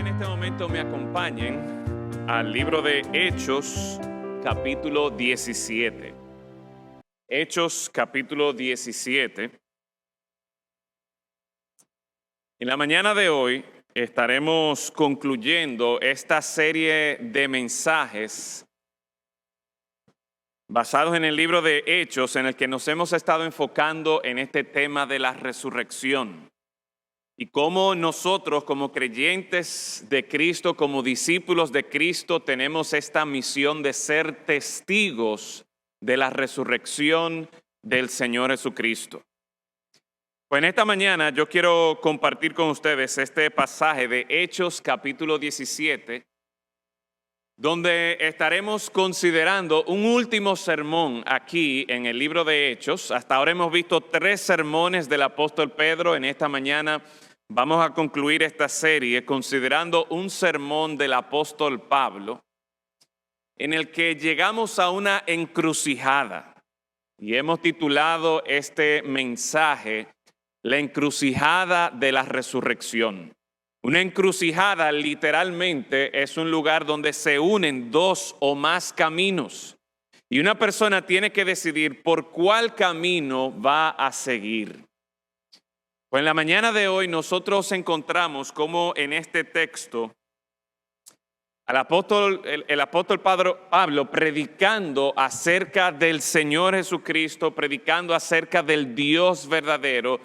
en este momento me acompañen al libro de Hechos, capítulo 17. Hechos, capítulo 17. En la mañana de hoy estaremos concluyendo esta serie de mensajes basados en el libro de Hechos, en el que nos hemos estado enfocando en este tema de la resurrección. Y cómo nosotros, como creyentes de Cristo, como discípulos de Cristo, tenemos esta misión de ser testigos de la resurrección del Señor Jesucristo. Pues en esta mañana yo quiero compartir con ustedes este pasaje de Hechos capítulo 17, donde estaremos considerando un último sermón aquí en el libro de Hechos. Hasta ahora hemos visto 3 sermones del apóstol Pedro. En esta mañana vamos a concluir esta serie considerando un sermón del apóstol Pablo, en el que llegamos a una encrucijada. Y hemos titulado este mensaje La encrucijada de la resurrección. Una encrucijada literalmente es un lugar donde se unen 2 o más caminos. Y una persona tiene que decidir por cuál camino va a seguir. Pues en la mañana de hoy nosotros encontramos cómo en este texto el apóstol Pablo predicando acerca del Señor Jesucristo, predicando acerca del Dios verdadero,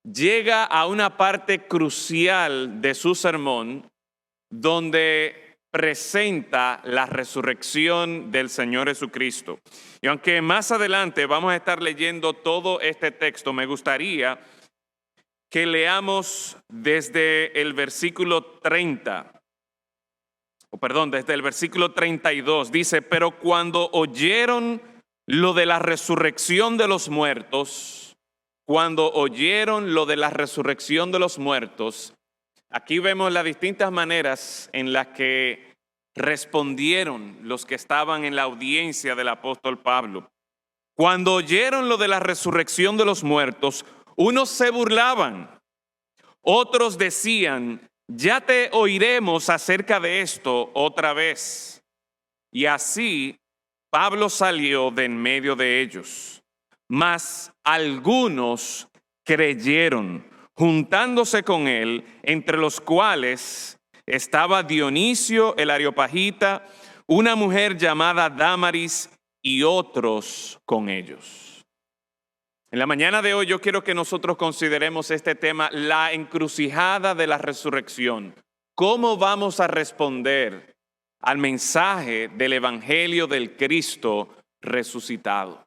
llega a una parte crucial de su sermón donde presenta la resurrección del Señor Jesucristo. Y aunque más adelante vamos a estar leyendo todo este texto, me gustaría que leamos desde el versículo 32. Dice, pero cuando oyeron lo de la resurrección de los muertos, aquí vemos las distintas maneras en las que respondieron los que estaban en la audiencia del apóstol Pablo. Cuando oyeron lo de la resurrección de los muertos, unos se burlaban, otros decían, ya te oiremos acerca de esto otra vez. Y así Pablo salió de en medio de ellos. Mas algunos creyeron, juntándose con él, entre los cuales estaba Dionisio el Areopagita, una mujer llamada Dámaris y otros con ellos. En la mañana de hoy yo quiero que nosotros consideremos este tema, la encrucijada de la resurrección. ¿Cómo vamos a responder al mensaje del Evangelio del Cristo resucitado?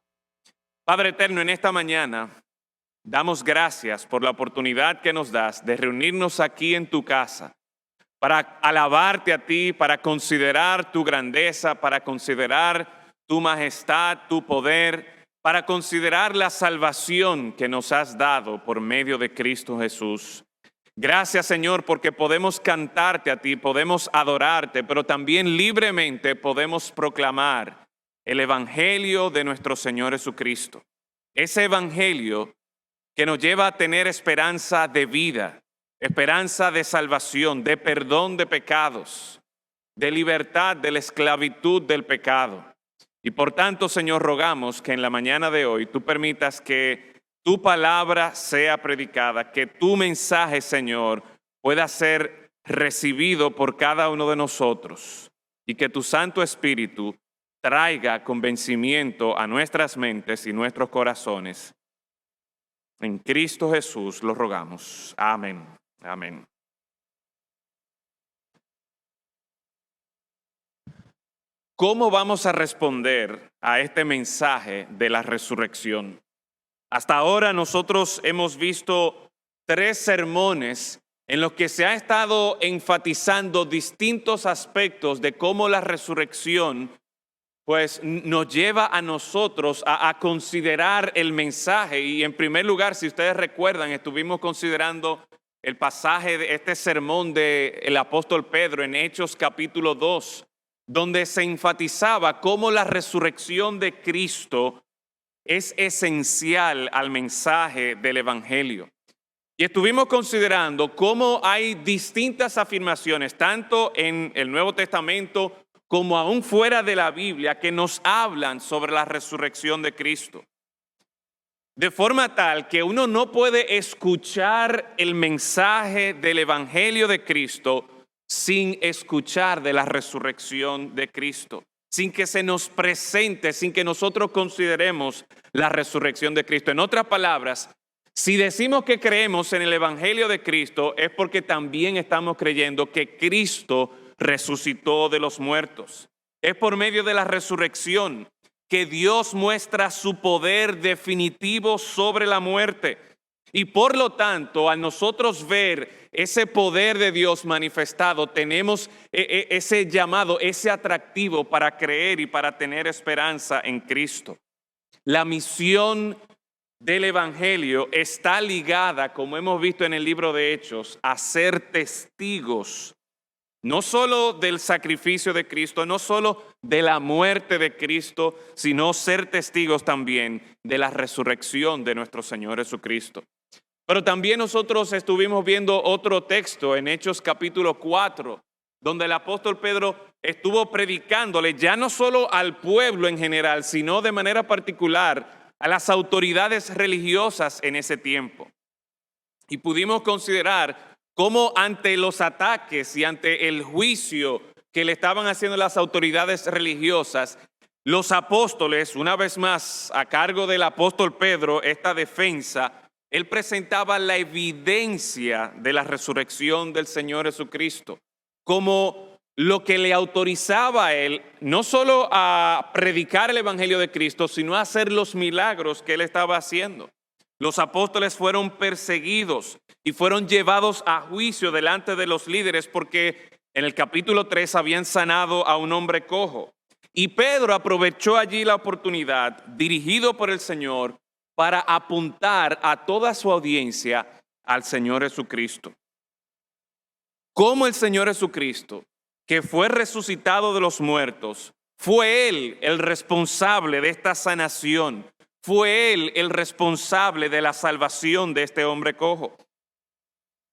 Padre eterno, en esta mañana damos gracias por la oportunidad que nos das de reunirnos aquí en tu casa para alabarte a ti, para considerar tu grandeza, para considerar tu majestad, tu poder, para considerar la salvación que nos has dado por medio de Cristo Jesús. Gracias, Señor, porque podemos cantarte a ti, podemos adorarte, pero también libremente podemos proclamar el Evangelio de nuestro Señor Jesucristo. Ese Evangelio que nos lleva a tener esperanza de vida, esperanza de salvación, de perdón de pecados, de libertad de la esclavitud del pecado. Y por tanto, Señor, rogamos que en la mañana de hoy tú permitas que tu palabra sea predicada, que tu mensaje, Señor, pueda ser recibido por cada uno de nosotros y que tu Santo Espíritu traiga convencimiento a nuestras mentes y nuestros corazones. En Cristo Jesús lo rogamos. Amén. Amén. ¿Cómo vamos a responder a este mensaje de la resurrección? Hasta ahora nosotros hemos visto 3 sermones en los que se ha estado enfatizando distintos aspectos de cómo la resurrección pues nos lleva a nosotros a considerar el mensaje. Y en primer lugar, si ustedes recuerdan, estuvimos considerando el pasaje de este sermón del apóstol Pedro en Hechos capítulo 2, donde se enfatizaba cómo la resurrección de Cristo es esencial al mensaje del Evangelio. Y estuvimos considerando cómo hay distintas afirmaciones, tanto en el Nuevo Testamento como aún fuera de la Biblia, que nos hablan sobre la resurrección de Cristo. De forma tal que uno no puede escuchar el mensaje del Evangelio de Cristo sin escuchar de la resurrección de Cristo, sin que se nos presente, sin que nosotros consideremos la resurrección de Cristo. En otras palabras, si decimos que creemos en el Evangelio de Cristo, es porque también estamos creyendo que Cristo resucitó de los muertos. Es por medio de la resurrección que Dios muestra su poder definitivo sobre la muerte. Y por lo tanto, al nosotros ver ese poder de Dios manifestado, tenemos ese llamado, ese atractivo para creer y para tener esperanza en Cristo. La misión del Evangelio está ligada, como hemos visto en el libro de Hechos, a ser testigos, no solo del sacrificio de Cristo, no solo de la muerte de Cristo, sino ser testigos también de la resurrección de nuestro Señor Jesucristo. Pero también nosotros estuvimos viendo otro texto en Hechos capítulo 4, donde el apóstol Pedro estuvo predicándole ya no solo al pueblo en general, sino de manera particular a las autoridades religiosas en ese tiempo. Y pudimos considerar cómo ante los ataques y ante el juicio que le estaban haciendo las autoridades religiosas, los apóstoles, una vez más a cargo del apóstol Pedro, esta defensa, él presentaba la evidencia de la resurrección del Señor Jesucristo como lo que le autorizaba a él no solo a predicar el Evangelio de Cristo, sino a hacer los milagros que él estaba haciendo. Los apóstoles fueron perseguidos y fueron llevados a juicio delante de los líderes porque en el capítulo 3 habían sanado a un hombre cojo. Y Pedro aprovechó allí la oportunidad, dirigido por el Señor, para apuntar a toda su audiencia al Señor Jesucristo. Como el Señor Jesucristo, que fue resucitado de los muertos, fue Él el responsable de esta sanación. Fue Él el responsable de la salvación de este hombre cojo.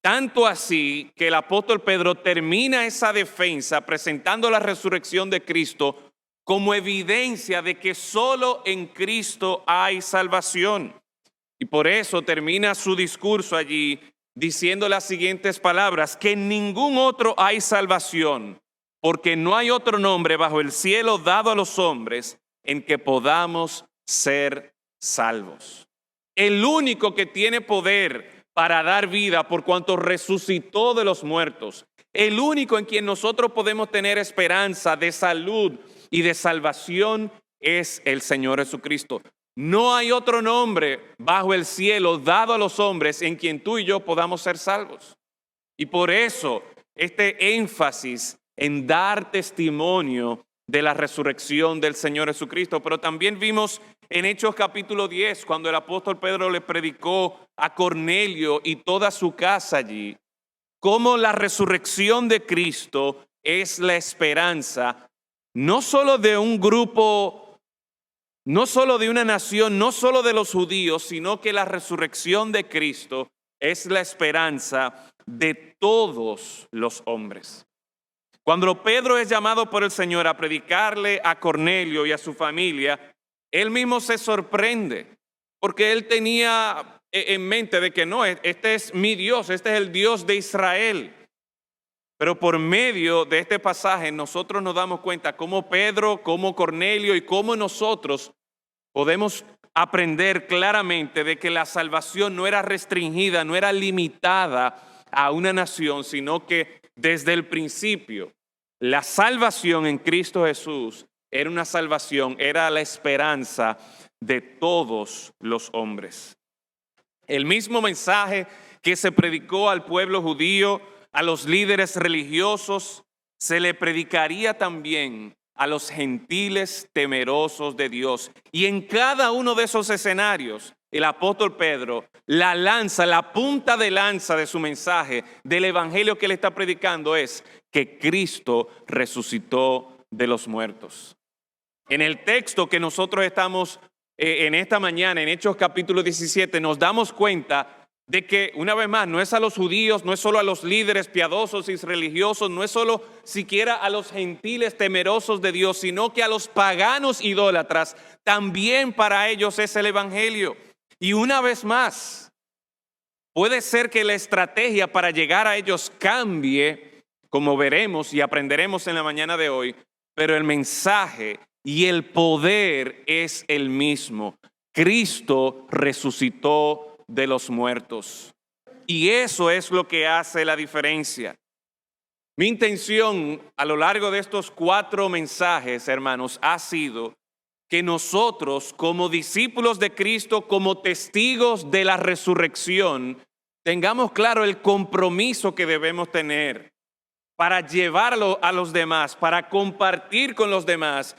Tanto así que el apóstol Pedro termina esa defensa presentando la resurrección de Cristo como evidencia de que solo en Cristo hay salvación. Y por eso termina su discurso allí diciendo las siguientes palabras: que en ningún otro hay salvación, porque no hay otro nombre bajo el cielo dado a los hombres en que podamos ser salvos. El único que tiene poder para dar vida por cuanto resucitó de los muertos, el único en quien nosotros podemos tener esperanza de salud y de salvación es el Señor Jesucristo. No hay otro nombre bajo el cielo dado a los hombres en quien tú y yo podamos ser salvos. Y por eso este énfasis en dar testimonio de la resurrección del Señor Jesucristo. Pero también vimos en Hechos capítulo 10, cuando el apóstol Pedro le predicó a Cornelio y toda su casa allí, cómo la resurrección de Cristo es la esperanza, no solo de un grupo, no solo de una nación, no solo de los judíos, sino que la resurrección de Cristo es la esperanza de todos los hombres. Cuando Pedro es llamado por el Señor a predicarle a Cornelio y a su familia, él mismo se sorprende, porque él tenía en mente de que no, este es mi Dios, este es el Dios de Israel. Pero por medio de este pasaje nosotros nos damos cuenta cómo Pedro, cómo Cornelio y cómo nosotros podemos aprender claramente de que la salvación no era restringida, no era limitada a una nación, sino que desde el principio la salvación en Cristo Jesús era una salvación, era la esperanza de todos los hombres. El mismo mensaje que se predicó al pueblo judío, a los líderes religiosos, se le predicaría también a los gentiles temerosos de Dios. Y en cada uno de esos escenarios, el apóstol Pedro, la punta de lanza de su mensaje, del evangelio que él está predicando es que Cristo resucitó de los muertos. En el texto que nosotros estamos en esta mañana, en Hechos capítulo 17, nos damos cuenta de que, una vez más, no es a los judíos, no es solo a los líderes piadosos y religiosos, no es solo siquiera a los gentiles temerosos de Dios, sino que a los paganos idólatras, también para ellos es el evangelio. Y una vez más, puede ser que la estrategia para llegar a ellos cambie, como veremos y aprenderemos en la mañana de hoy, pero el mensaje y el poder es el mismo. Cristo resucitó de los muertos. Y eso es lo que hace la diferencia. Mi intención a lo largo de estos 4 mensajes, hermanos, ha sido que nosotros, como discípulos de Cristo, como testigos de la resurrección, tengamos claro el compromiso que debemos tener para llevarlo a los demás, para compartir con los demás.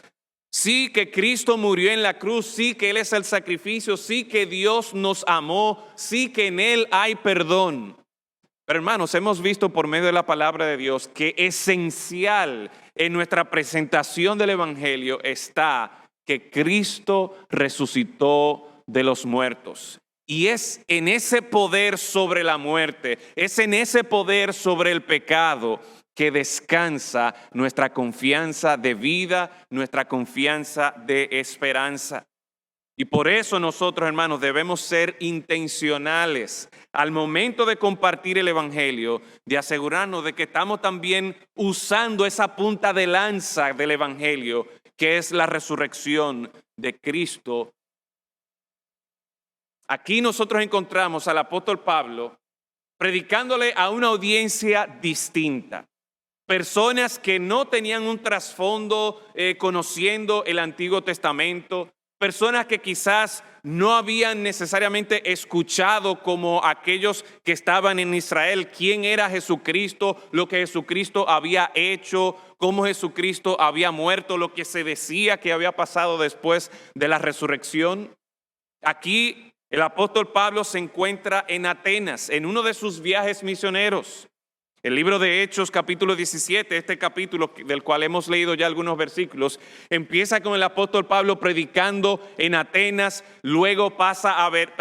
Sí que Cristo murió en la cruz, sí que Él es el sacrificio, sí que Dios nos amó, sí que en Él hay perdón. Pero hermanos, hemos visto por medio de la palabra de Dios que esencial en nuestra presentación del Evangelio está que Cristo resucitó de los muertos. Y es en ese poder sobre la muerte, es en ese poder sobre el pecado que descansa nuestra confianza de vida, nuestra confianza de esperanza. Y por eso nosotros, hermanos, debemos ser intencionales al momento de compartir el Evangelio, de asegurarnos de que estamos también usando esa punta de lanza del Evangelio, que es la resurrección de Cristo. Aquí nosotros encontramos al apóstol Pablo predicándole a una audiencia distinta. Personas que no tenían un trasfondo conociendo el Antiguo Testamento, personas que quizás no habían necesariamente escuchado como aquellos que estaban en Israel quién era Jesucristo, lo que Jesucristo había hecho, cómo Jesucristo había muerto, lo que se decía que había pasado después de la resurrección. Aquí el apóstol Pablo se encuentra en Atenas, en uno de sus viajes misioneros. El libro de Hechos, capítulo 17, este capítulo del cual hemos leído ya algunos versículos, empieza con el apóstol Pablo predicando en Atenas, luego pasa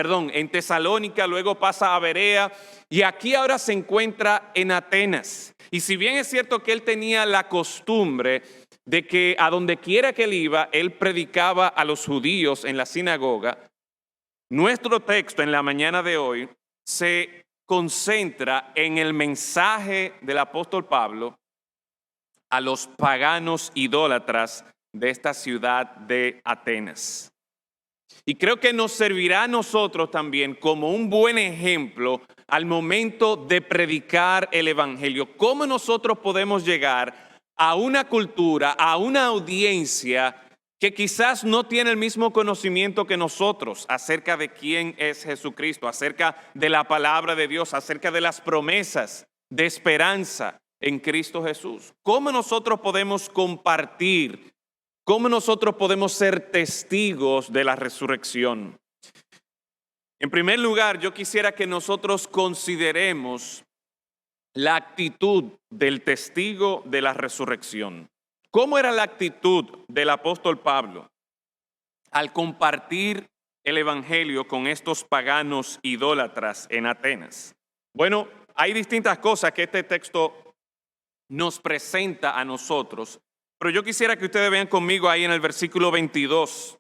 en Tesalónica, luego pasa a Berea, y aquí ahora se encuentra en Atenas. Y si bien es cierto que él tenía la costumbre de que a donde quiera que él iba, él predicaba a los judíos en la sinagoga, nuestro texto en la mañana de hoy se concentra en el mensaje del apóstol Pablo a los paganos idólatras de esta ciudad de Atenas. Y creo que nos servirá a nosotros también como un buen ejemplo al momento de predicar el Evangelio. ¿Cómo nosotros podemos llegar a una cultura, a una audiencia que quizás no tiene el mismo conocimiento que nosotros acerca de quién es Jesucristo, acerca de la palabra de Dios, acerca de las promesas de esperanza en Cristo Jesús? ¿Cómo nosotros podemos compartir? ¿Cómo nosotros podemos ser testigos de la resurrección? En primer lugar, yo quisiera que nosotros consideremos la actitud del testigo de la resurrección. ¿Cómo era la actitud del apóstol Pablo al compartir el Evangelio con estos paganos idólatras en Atenas? Bueno, hay distintas cosas que este texto nos presenta a nosotros, pero yo quisiera que ustedes vean conmigo ahí en el versículo 22.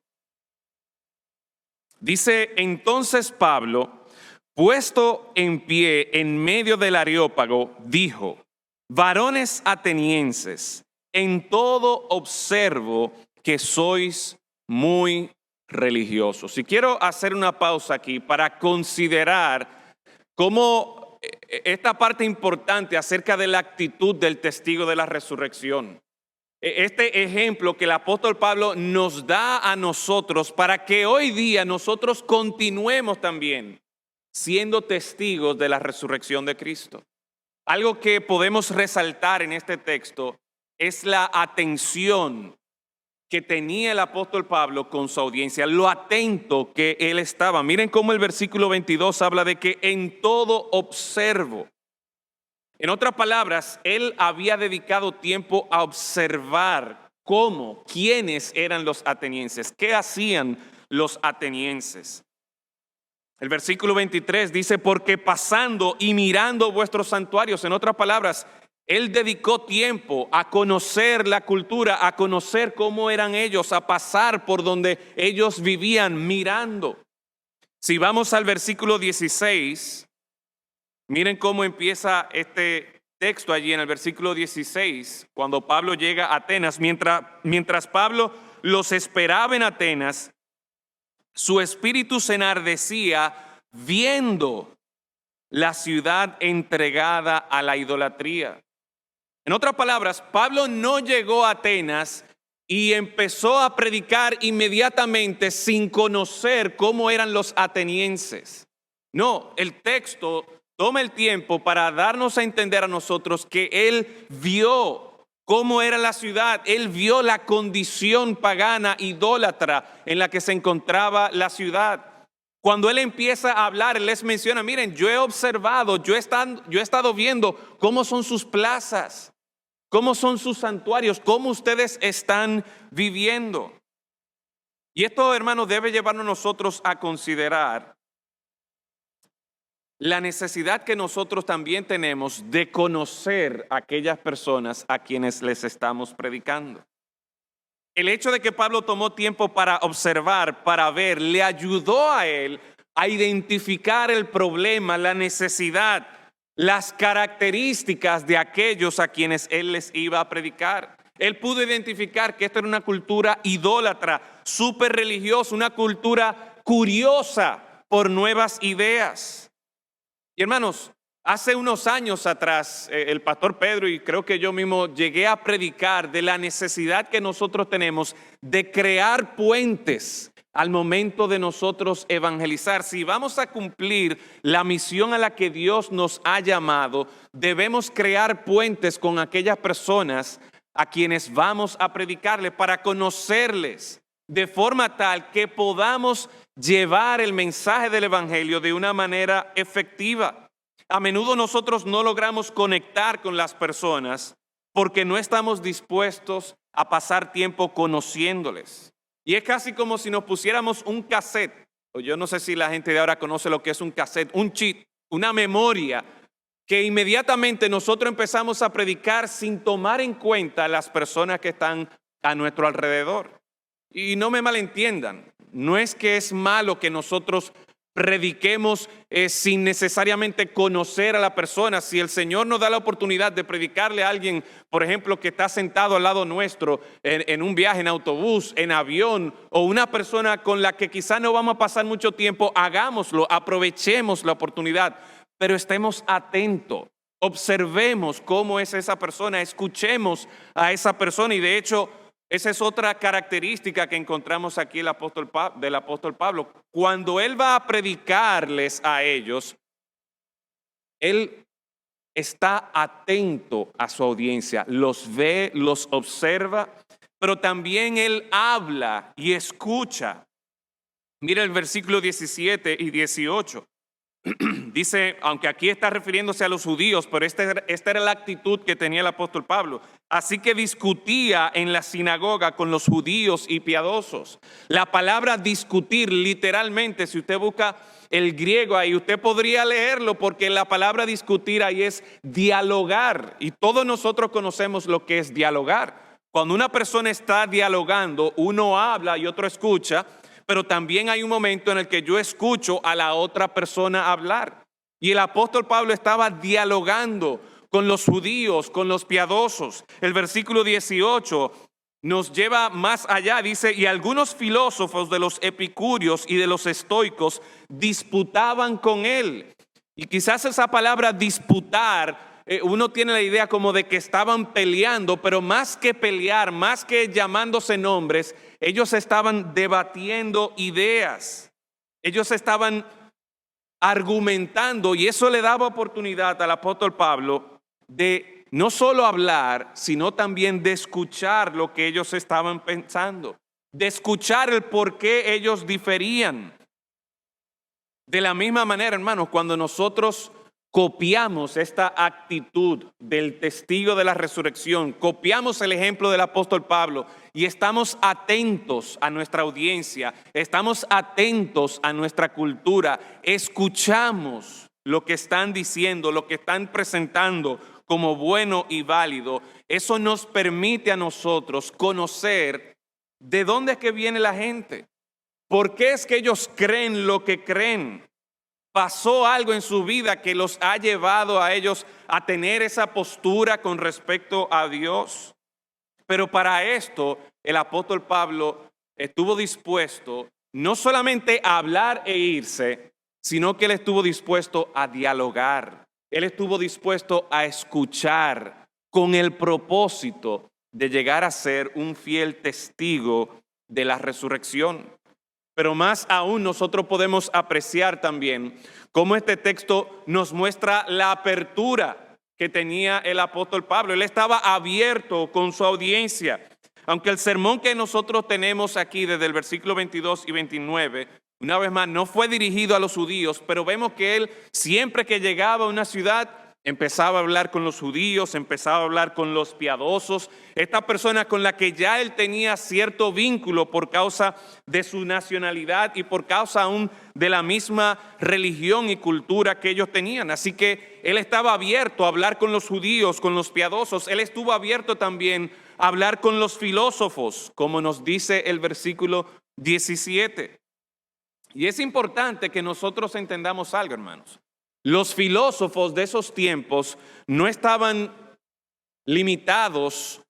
Dice, entonces Pablo, puesto en pie en medio del Areópago, dijo, varones atenienses, en todo observo que sois muy religiosos. Y quiero hacer una pausa aquí para considerar cómo esta parte importante acerca de la actitud del testigo de la resurrección. Este ejemplo que el apóstol Pablo nos da a nosotros para que hoy día nosotros continuemos también siendo testigos de la resurrección de Cristo. Algo que podemos resaltar en este texto es la atención que tenía el apóstol Pablo con su audiencia, lo atento que él estaba. Miren cómo el versículo 22 habla de que en todo observo. En otras palabras, él había dedicado tiempo a observar quiénes eran los atenienses, qué hacían los atenienses. El versículo 23 dice, porque pasando y mirando vuestros santuarios, en otras palabras, él dedicó tiempo a conocer la cultura, a conocer cómo eran ellos, a pasar por donde ellos vivían mirando. Si vamos al versículo 16, miren cómo empieza este texto allí en el versículo 16, cuando Pablo llega a Atenas. Mientras Pablo los esperaba en Atenas, su espíritu se enardecía viendo la ciudad entregada a la idolatría. En otras palabras, Pablo no llegó a Atenas y empezó a predicar inmediatamente sin conocer cómo eran los atenienses. No, el texto toma el tiempo para darnos a entender a nosotros que él vio cómo era la ciudad, él vio la condición pagana, idólatra en la que se encontraba la ciudad. Cuando él empieza a hablar, él les menciona, miren, yo he observado, yo he estado viendo cómo son sus plazas, cómo son sus santuarios, cómo ustedes están viviendo. Y esto, hermanos, debe llevarnos nosotros a considerar la necesidad que nosotros también tenemos de conocer a aquellas personas a quienes les estamos predicando. El hecho de que Pablo tomó tiempo para observar, para ver, le ayudó a él a identificar el problema, la necesidad, las características de aquellos a quienes él les iba a predicar. Él pudo identificar que esta era una cultura idólatra, súper religiosa, una cultura curiosa por nuevas ideas. Y hermanos, hace unos años atrás, el pastor Pedro y creo que yo mismo llegué a predicar de la necesidad que nosotros tenemos de crear puentes al momento de nosotros evangelizar. Si vamos a cumplir la misión a la que Dios nos ha llamado, debemos crear puentes con aquellas personas a quienes vamos a predicarles para conocerles de forma tal que podamos llevar el mensaje del evangelio de una manera efectiva. A menudo nosotros no logramos conectar con las personas porque no estamos dispuestos a pasar tiempo conociéndoles. Y es casi como si nos pusiéramos un cassette, o yo no sé si la gente de ahora conoce lo que es un cassette, un chip, una memoria, que inmediatamente nosotros empezamos a predicar sin tomar en cuenta las personas que están a nuestro alrededor. Y no me malentiendan, no es que es malo que nosotros prediquemos sin necesariamente conocer a la persona. Si el Señor nos da la oportunidad de predicarle a alguien, por ejemplo, que está sentado al lado nuestro en un viaje en autobús, en avión, o una persona con la que quizá no vamos a pasar mucho tiempo, hagámoslo, aprovechemos la oportunidad, pero estemos atentos, observemos cómo es esa persona, escuchemos a esa persona. Y de hecho, esa es otra característica que encontramos aquí del apóstol Pablo. Cuando él va a predicarles a ellos, él está atento a su audiencia, los ve, los observa, pero también él habla y escucha. Mira el versículo 17 y 18. Dice, aunque aquí está refiriéndose a los judíos, pero esta era la actitud que tenía el apóstol Pablo. Así que discutía en la sinagoga con los judíos y piadosos. La palabra discutir, literalmente, si usted busca el griego ahí, usted podría leerlo, porque la palabra discutir ahí es dialogar. Y todos nosotros conocemos lo que es dialogar. Cuando una persona está dialogando, uno habla y otro escucha. Pero también hay un momento en el que yo escucho a la otra persona hablar. Y el apóstol Pablo estaba dialogando con los judíos, con los piadosos. El versículo 18 nos lleva más allá, dice, y algunos filósofos de los epicúreos y de los estoicos disputaban con él. Y quizás esa palabra disputar, uno tiene la idea como de que estaban peleando, pero más que pelear, más que llamándose nombres, ellos estaban debatiendo ideas, ellos estaban argumentando, y eso le daba oportunidad al apóstol Pablo de no solo hablar, sino también de escuchar lo que ellos estaban pensando, de escuchar el por qué ellos diferían. De la misma manera, hermanos, cuando nosotros copiamos esta actitud del testigo de la resurrección, copiamos el ejemplo del apóstol Pablo y estamos atentos a nuestra audiencia, estamos atentos a nuestra cultura, escuchamos lo que están diciendo, lo que están presentando como bueno y válido, eso nos permite a nosotros conocer de dónde es que viene la gente, por qué es que ellos creen lo que creen. ¿Pasó algo en su vida que los ha llevado a ellos a tener esa postura con respecto a Dios? Pero para esto el apóstol Pablo estuvo dispuesto no solamente a hablar e irse, sino que él estuvo dispuesto a dialogar. Él estuvo dispuesto a escuchar con el propósito de llegar a ser un fiel testigo de la resurrección. Pero más aún nosotros podemos apreciar también cómo este texto nos muestra la apertura que tenía el apóstol Pablo. Él estaba abierto con su audiencia. Aunque el sermón que nosotros tenemos aquí desde el versículo 22 y 29, una vez más, no fue dirigido a los judíos, pero vemos que él siempre que llegaba a una ciudad, empezaba a hablar con los judíos, empezaba a hablar con los piadosos, esta persona con la que ya él tenía cierto vínculo por causa de su nacionalidad y por causa aún de la misma religión y cultura que ellos tenían. Así que él estaba abierto a hablar con los judíos, con los piadosos. Él estuvo abierto también a hablar con los filósofos, como nos dice el versículo 17. Y es importante que nosotros entendamos algo, hermanos. Los filósofos de esos tiempos no estaban limitados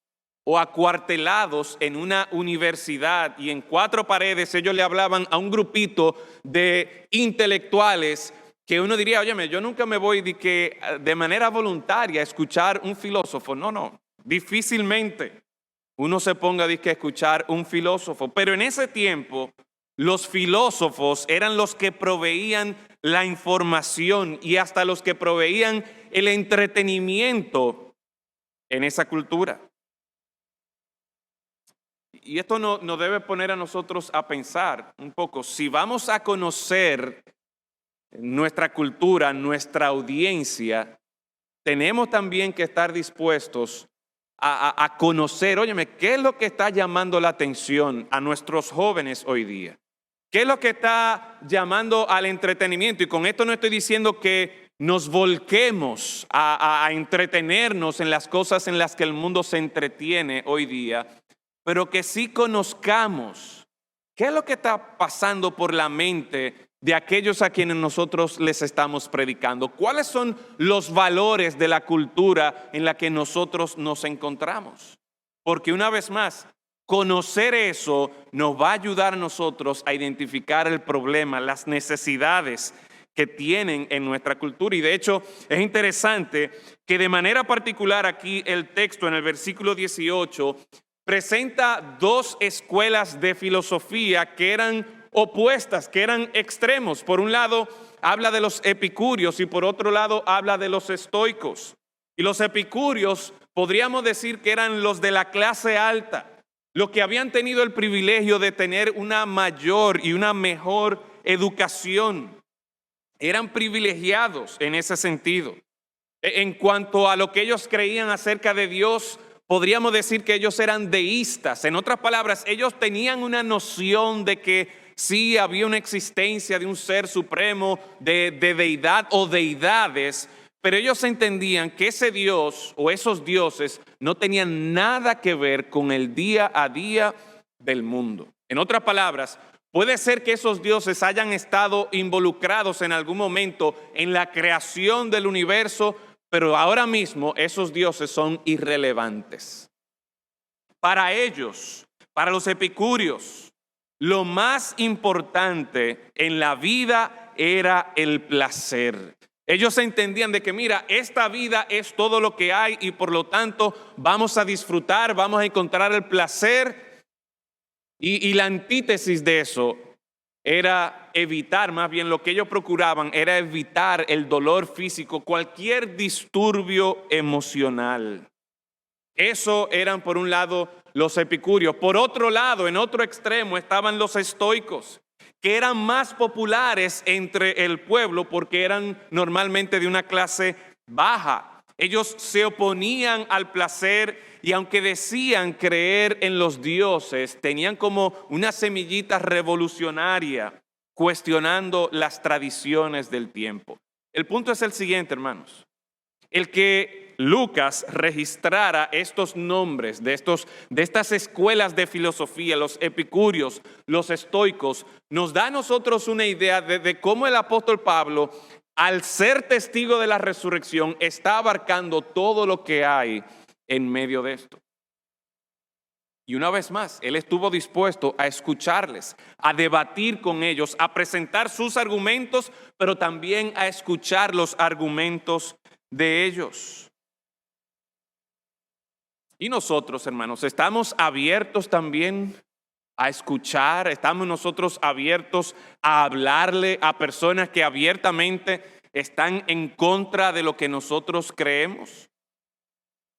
o acuartelados en una universidad y en cuatro paredes. Ellos le hablaban a un grupito de intelectuales que uno diría, óyeme, yo nunca me voy de manera voluntaria a escuchar un filósofo. No, difícilmente uno se ponga a escuchar un filósofo. Pero en ese tiempo los filósofos eran los que proveían la información y hasta los que proveían el entretenimiento en esa cultura. Y esto nos debe poner a nosotros a pensar un poco. Si vamos a conocer nuestra cultura, nuestra audiencia, tenemos también que estar dispuestos a conocer, óyeme, ¿qué es lo que está llamando la atención a nuestros jóvenes hoy día? ¿Qué es lo que está llamando al entretenimiento? Y con esto no estoy diciendo que nos volquemos a entretenernos en las cosas en las que el mundo se entretiene hoy día, pero que sí conozcamos qué es lo que está pasando por la mente de aquellos a quienes nosotros les estamos predicando. ¿Cuáles son los valores de la cultura en la que nosotros nos encontramos? Porque una vez más, conocer eso nos va a ayudar a nosotros a identificar el problema, las necesidades que tienen en nuestra cultura. Y de hecho es interesante que de manera particular aquí el texto en el versículo 18 presenta dos escuelas de filosofía que eran opuestas, que eran extremos. Por un lado habla de los epicúreos y por otro lado habla de los estoicos. Y los epicúreos podríamos decir que eran los de la clase alta, los que habían tenido el privilegio de tener una mayor y una mejor educación. Eran privilegiados en ese sentido. En cuanto a lo que ellos creían acerca de Dios, podríamos decir que ellos eran deístas. En otras palabras, ellos tenían una noción de que sí había una existencia de un ser supremo, de deidad o deidades, pero ellos entendían que ese Dios o esos dioses no tenían nada que ver con el día a día del mundo. En otras palabras, puede ser que esos dioses hayan estado involucrados en algún momento en la creación del universo, pero ahora mismo esos dioses son irrelevantes. Para ellos, para los epicúreos, lo más importante en la vida era el placer. Ellos entendían de que, mira, esta vida es todo lo que hay y por lo tanto vamos a disfrutar, vamos a encontrar el placer. Y la antítesis de eso era evitar, más bien lo que ellos procuraban era evitar el dolor físico, cualquier disturbio emocional. Eso eran por un lado los epicúreos. Por otro lado, en otro extremo estaban los estoicos, que eran más populares entre el pueblo porque eran normalmente de una clase baja. Ellos se oponían al placer y aunque decían creer en los dioses, tenían como una semillita revolucionaria cuestionando las tradiciones del tiempo. El punto es el siguiente, hermanos. El que Lucas registrara estos nombres de estas escuelas de filosofía, los epicúreos, los estoicos, nos da a nosotros una idea de cómo el apóstol Pablo, al ser testigo de la resurrección, está abarcando todo lo que hay en medio de esto. Y una vez más, él estuvo dispuesto a escucharles, a debatir con ellos, a presentar sus argumentos, pero también a escuchar los argumentos de ellos. Y nosotros, hermanos, estamos abiertos también a escuchar, estamos nosotros abiertos a hablarle a personas que abiertamente están en contra de lo que nosotros creemos.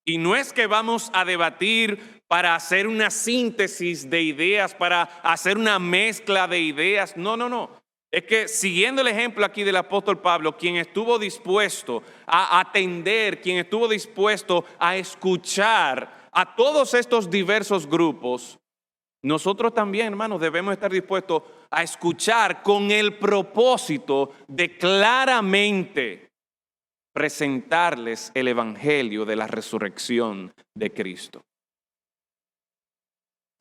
Y no es que vamos a debatir para hacer una síntesis de ideas, para hacer una mezcla de ideas. No. Es que siguiendo el ejemplo aquí del apóstol Pablo, quien estuvo dispuesto a atender, quien estuvo dispuesto a escuchar a todos estos diversos grupos, nosotros también, hermanos, debemos estar dispuestos a escuchar con el propósito de claramente presentarles el evangelio de la resurrección de Cristo.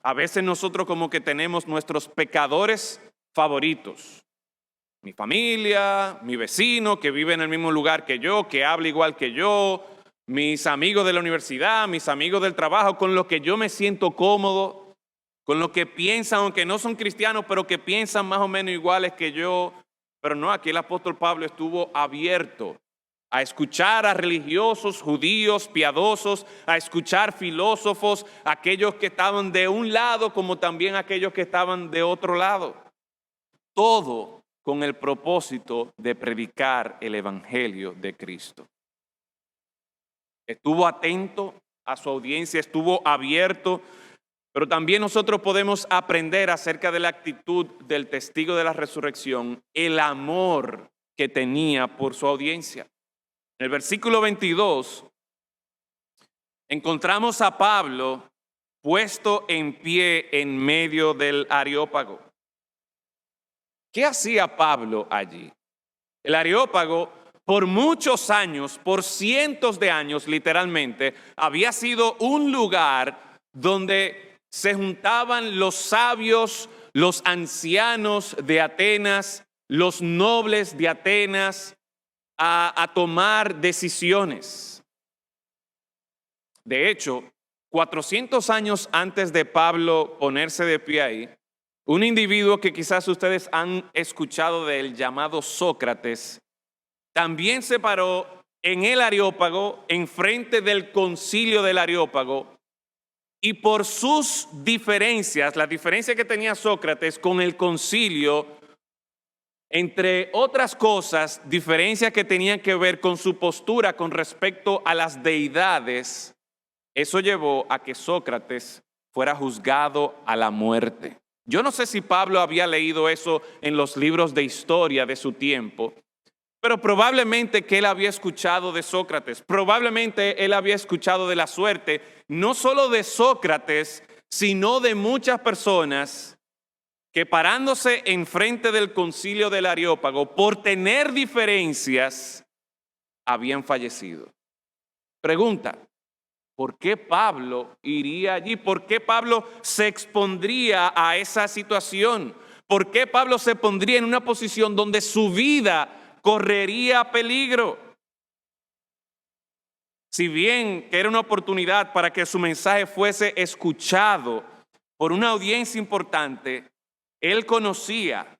A veces nosotros como que tenemos nuestros pecadores favoritos. Mi familia, mi vecino que vive en el mismo lugar que yo, que habla igual que yo, mis amigos de la universidad, mis amigos del trabajo, con los que yo me siento cómodo, con los que piensan, aunque no son cristianos, pero que piensan más o menos iguales que yo. Pero no, aquí el apóstol Pablo estuvo abierto a escuchar a religiosos, judíos, piadosos, a escuchar filósofos, aquellos que estaban de un lado como también aquellos que estaban de otro lado. Todo con el propósito de predicar el evangelio de Cristo. Estuvo atento a su audiencia, estuvo abierto, pero también nosotros podemos aprender acerca de la actitud del testigo de la resurrección, el amor que tenía por su audiencia. En el versículo 22 encontramos a Pablo puesto en pie en medio del Areópago. ¿Qué hacía Pablo allí? El Areópago, por muchos años, por cientos de años literalmente, había sido un lugar donde se juntaban los sabios, los ancianos de Atenas, los nobles de Atenas, a tomar decisiones. De hecho, 400 años antes de Pablo ponerse de pie ahí, un individuo que quizás ustedes han escuchado de él, llamado Sócrates, también se paró en el Areópago, enfrente del concilio del Areópago, y por sus diferencias, la diferencia que tenía Sócrates con el concilio, entre otras cosas, diferencias que tenían que ver con su postura con respecto a las deidades, eso llevó a que Sócrates fuera juzgado a la muerte. Yo no sé si Pablo había leído eso en los libros de historia de su tiempo, pero probablemente que él había escuchado de Sócrates, probablemente él había escuchado de la suerte, no solo de Sócrates, sino de muchas personas que parándose enfrente del concilio del Areópago por tener diferencias, habían fallecido. Pregunta: ¿por qué Pablo iría allí? ¿Por qué Pablo se expondría a esa situación? ¿Por qué Pablo se pondría en una posición donde su vida correría peligro? Si bien que era una oportunidad para que su mensaje fuese escuchado por una audiencia importante, él conocía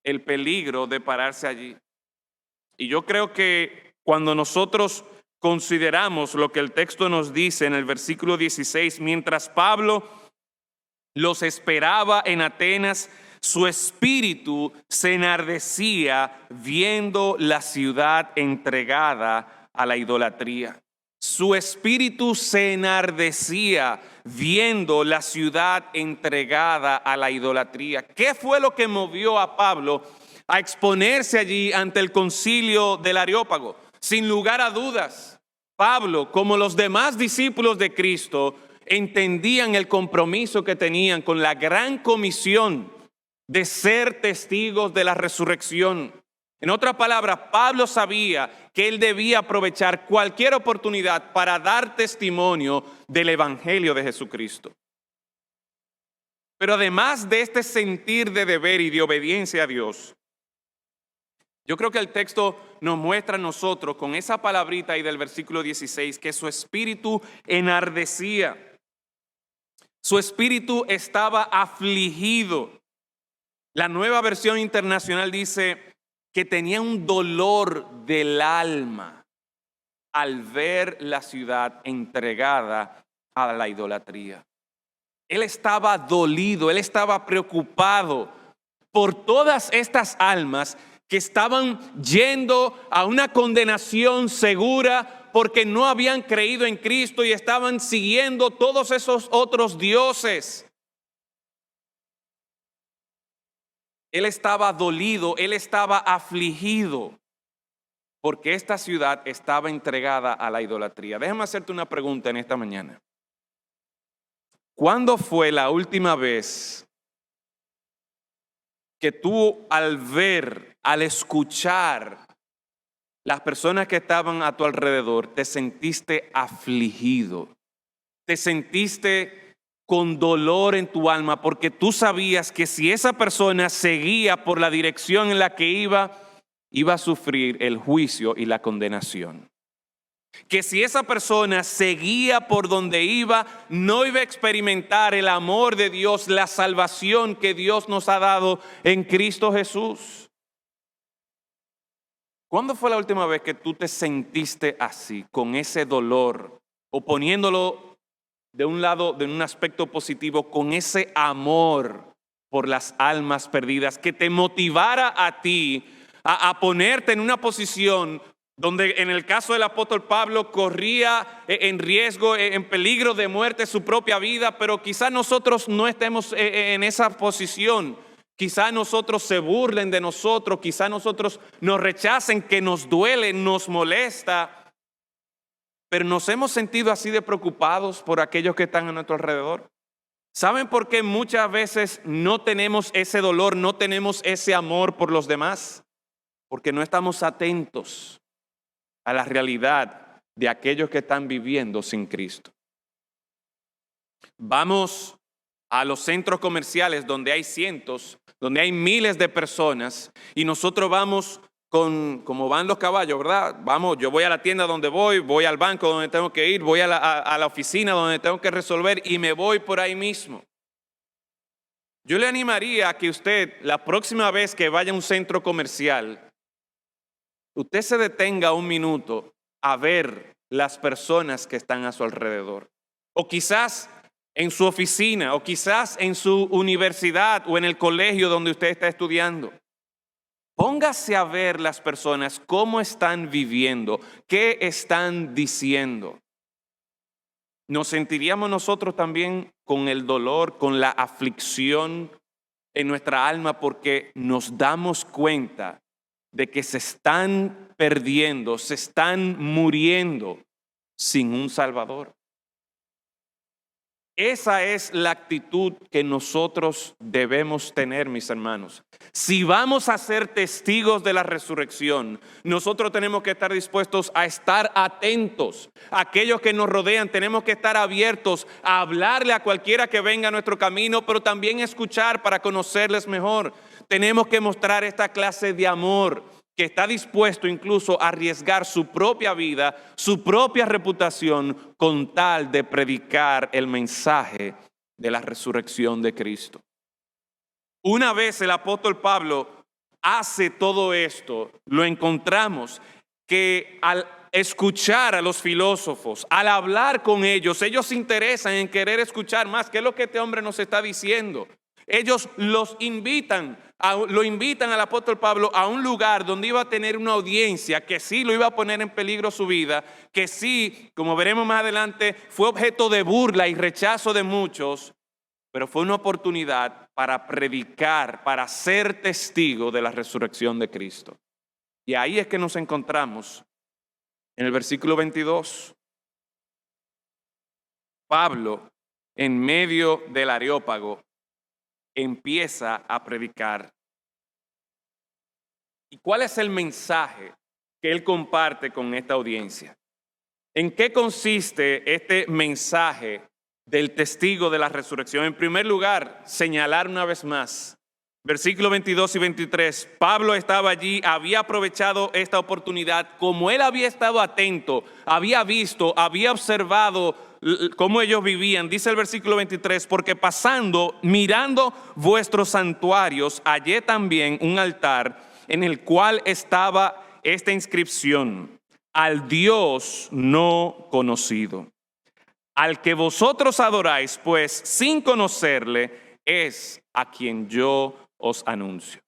el peligro de pararse allí. Y yo creo que cuando nosotros consideramos lo que el texto nos dice en el versículo 16, mientras Pablo los esperaba en Atenas, su espíritu se enardecía viendo la ciudad entregada a la idolatría. Su espíritu se enardecía viendo la ciudad entregada a la idolatría. ¿Qué fue lo que movió a Pablo a exponerse allí ante el concilio del Areópago? Sin lugar a dudas, Pablo, como los demás discípulos de Cristo, entendían el compromiso que tenían con la gran comisión de ser testigos de la resurrección. En otras palabras, Pablo sabía que él debía aprovechar cualquier oportunidad para dar testimonio del Evangelio de Jesucristo. Pero además de este sentir de deber y de obediencia a Dios, yo creo que el texto nos muestra a nosotros con esa palabrita ahí del versículo 16 que su espíritu enardecía. Su espíritu estaba afligido. La Nueva Versión Internacional dice que tenía un dolor del alma al ver la ciudad entregada a la idolatría. Él estaba dolido, él estaba preocupado por todas estas almas que estaban yendo a una condenación segura porque no habían creído en Cristo y estaban siguiendo todos esos otros dioses. Él estaba dolido, él estaba afligido porque esta ciudad estaba entregada a la idolatría. Déjame hacerte una pregunta en esta mañana. ¿Cuándo fue la última vez que tú al ver, al escuchar las personas que estaban a tu alrededor, te sentiste afligido? Te sentiste con dolor en tu alma porque tú sabías que si esa persona seguía por la dirección en la que iba a sufrir el juicio y la condenación. Que si esa persona seguía por donde iba, no iba a experimentar el amor de Dios, la salvación que Dios nos ha dado en Cristo Jesús. ¿Cuándo fue la última vez que tú te sentiste así, con ese dolor, o poniéndolo de un lado, de un aspecto positivo, con ese amor por las almas perdidas, que te motivara a ti a ponerte en una posición donde en el caso del apóstol Pablo corría en riesgo, en peligro de muerte su propia vida, pero quizás nosotros no estemos en esa posición. Quizás nosotros se burlen de nosotros, quizás nosotros nos rechacen, que nos duele, nos molesta, pero nos hemos sentido así de preocupados por aquellos que están a nuestro alrededor. ¿Saben por qué muchas veces no tenemos ese dolor, no tenemos ese amor por los demás? Porque no estamos atentos a la realidad de aquellos que están viviendo sin Cristo. Vamos a los centros comerciales donde hay cientos, donde hay miles de personas y nosotros vamos como van los caballos, ¿verdad? Vamos, yo voy a la tienda donde voy al banco donde tengo que ir, voy a la oficina donde tengo que resolver y me voy por ahí mismo. Yo le animaría a que usted, la próxima vez que vaya a un centro comercial, usted se detenga un minuto a ver las personas que están a su alrededor. O quizás en su oficina, o quizás en su universidad o en el colegio donde usted está estudiando. Póngase a ver las personas cómo están viviendo, qué están diciendo. ¿Nos sentiríamos nosotros también con el dolor, con la aflicción en nuestra alma porque nos damos cuenta de que se están perdiendo, se están muriendo sin un Salvador? Esa es la actitud que nosotros debemos tener, mis hermanos. Si vamos a ser testigos de la resurrección, nosotros tenemos que estar dispuestos a estar atentos. Aquellos que nos rodean, tenemos que estar abiertos a hablarle a cualquiera que venga a nuestro camino, pero también escuchar para conocerles mejor. Tenemos que mostrar esta clase de amor que está dispuesto incluso a arriesgar su propia vida, su propia reputación, con tal de predicar el mensaje de la resurrección de Cristo. Una vez el apóstol Pablo hace todo esto, lo encontramos que al escuchar a los filósofos, al hablar con ellos se interesan en querer escuchar más. ¿Qué es lo que este hombre nos está diciendo? Ellos los invitan lo invitan al apóstol Pablo a un lugar donde iba a tener una audiencia que sí lo iba a poner en peligro su vida, que sí, como veremos más adelante, fue objeto de burla y rechazo de muchos, pero fue una oportunidad para predicar, para ser testigo de la resurrección de Cristo. Y ahí es que nos encontramos en el versículo 22. Pablo, en medio del Areópago, empieza a predicar. ¿Y cuál es el mensaje que él comparte con esta audiencia? ¿En qué consiste este mensaje del testigo de la resurrección? En primer lugar, señalar una vez más, versículos 22 y 23, Pablo estaba allí, había aprovechado esta oportunidad, como él había estado atento, había visto, había observado cómo ellos vivían. Dice el versículo 23, porque pasando, mirando vuestros santuarios, hallé también un altar en el cual estaba esta inscripción: al Dios no conocido. Al que vosotros adoráis, pues sin conocerle, es a quien yo os anuncio.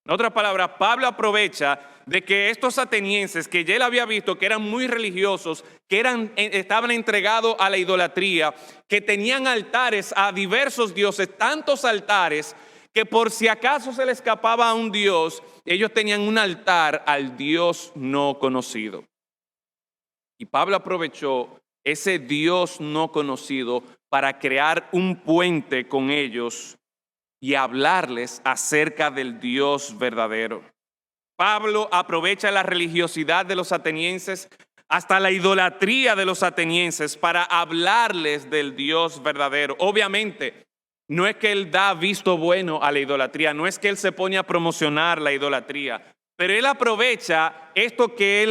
En otras palabras, Pablo aprovecha de que estos atenienses, que ya él había visto que eran muy religiosos, que estaban entregados a la idolatría, que tenían altares a diversos dioses, tantos altares, que por si acaso se le escapaba a un dios, ellos tenían un altar al Dios no conocido. Y Pablo aprovechó ese Dios no conocido para crear un puente con ellos y hablarles acerca del Dios verdadero. Pablo aprovecha la religiosidad de los atenienses, hasta la idolatría de los atenienses, para hablarles del Dios verdadero. Obviamente, no es que él da visto bueno a la idolatría, no es que él se pone a promocionar la idolatría, pero él aprovecha esto que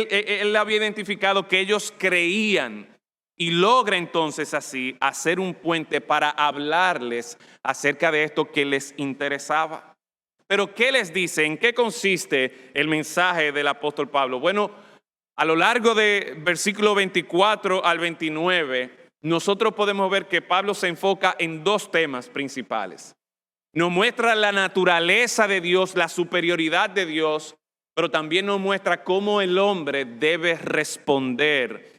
él había identificado que ellos creían, y logra entonces así hacer un puente para hablarles acerca de esto que les interesaba. Pero ¿qué les dice? ¿En qué consiste el mensaje del apóstol Pablo? Bueno, a lo largo de versículo 24 al 29, nosotros podemos ver que Pablo se enfoca en dos temas principales. Nos muestra la naturaleza de Dios, la superioridad de Dios, pero también nos muestra cómo el hombre debe responder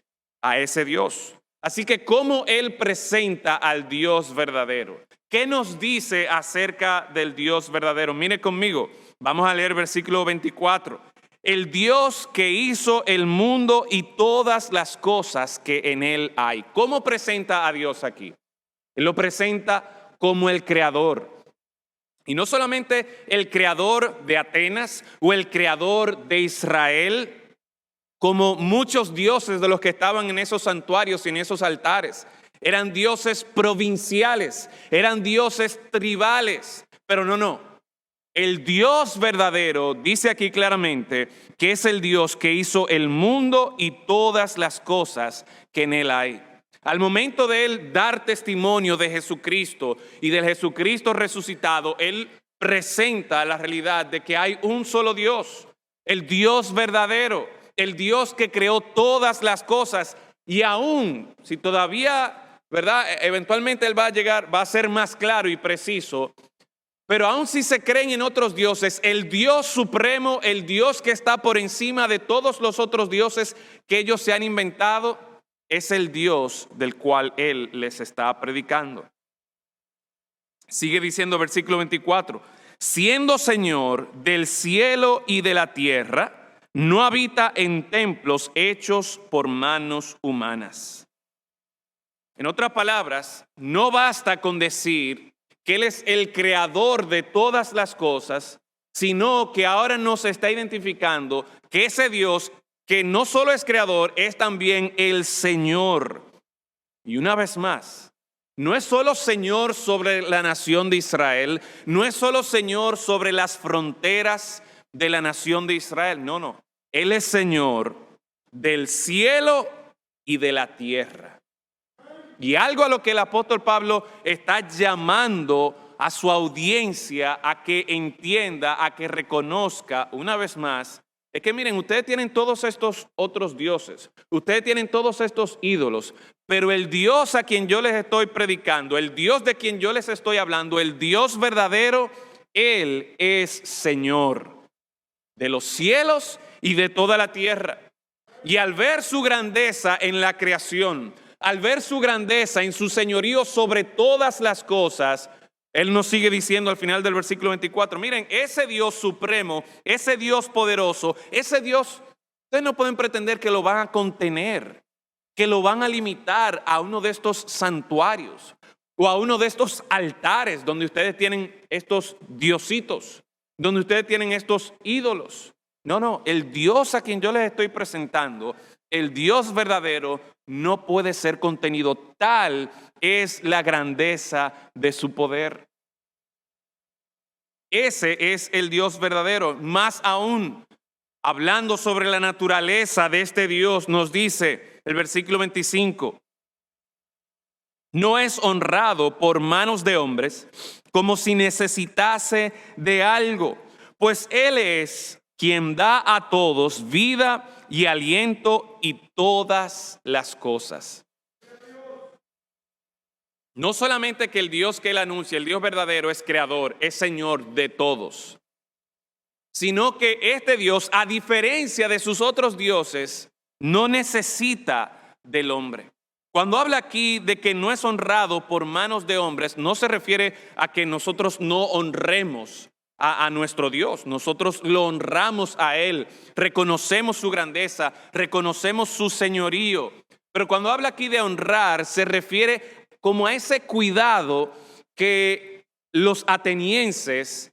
a ese Dios. Así que cómo él presenta al Dios verdadero. ¿Qué nos dice acerca del Dios verdadero? Mire conmigo, vamos a leer versículo 24. El Dios que hizo el mundo y todas las cosas que en él hay. ¿Cómo presenta a Dios aquí? Él lo presenta como el creador. Y no solamente el creador de Atenas o el creador de Israel, como muchos dioses de los que estaban en esos santuarios y en esos altares. Eran dioses provinciales, eran dioses tribales, pero no. El Dios verdadero dice aquí claramente que es el Dios que hizo el mundo y todas las cosas que en él hay. Al momento de él dar testimonio de Jesucristo y del Jesucristo resucitado, él presenta la realidad de que hay un solo Dios, el Dios verdadero, el Dios que creó todas las cosas. Y aún si todavía, ¿verdad? Eventualmente él va a ser más claro y preciso. Pero aún si se creen en otros dioses, el Dios supremo, el Dios que está por encima de todos los otros dioses que ellos se han inventado, es el Dios del cual él les está predicando. Sigue diciendo versículo 24, siendo Señor del cielo y de la tierra, no habita en templos hechos por manos humanas. En otras palabras, no basta con decir que Él es el creador de todas las cosas, sino que ahora nos está identificando que ese Dios, que no solo es creador, es también el Señor. Y una vez más, no es solo Señor sobre la nación de Israel, no es solo Señor sobre las fronteras de la nación de Israel, no. Él es Señor del cielo y de la tierra. Y algo a lo que el apóstol Pablo está llamando a su audiencia a que entienda, a que reconozca una vez más, es que miren, ustedes tienen todos estos otros dioses, ustedes tienen todos estos ídolos, pero el Dios a quien yo les estoy predicando, el Dios de quien yo les estoy hablando, el Dios verdadero, Él es Señor de los cielos y de toda la tierra. Y al ver su grandeza en la creación, al ver su grandeza en su señorío sobre todas las cosas, Él nos sigue diciendo al final del versículo 24, miren, ese Dios supremo, ese Dios poderoso, ese Dios, ustedes no pueden pretender que lo van a contener, que lo van a limitar a uno de estos santuarios o a uno de estos altares donde ustedes tienen estos diositos, donde ustedes tienen estos ídolos. No, el Dios a quien yo les estoy presentando, el Dios verdadero, no puede ser contenido. Tal es la grandeza de su poder. Ese es el Dios verdadero. Más aún, hablando sobre la naturaleza de este Dios, nos dice el versículo 25, no es honrado por manos de hombres como si necesitase de algo, pues Él es quien da a todos vida y aliento y todas las cosas. No solamente que el Dios que Él anuncia, el Dios verdadero, es creador, es Señor de todos, sino que este Dios, a diferencia de sus otros dioses, no necesita del hombre. Cuando habla aquí de que no es honrado por manos de hombres, no se refiere a que nosotros no honremos a nuestro Dios. Nosotros lo honramos a Él, reconocemos su grandeza, reconocemos su señorío. Pero cuando habla aquí de honrar, se refiere como a ese cuidado que los atenienses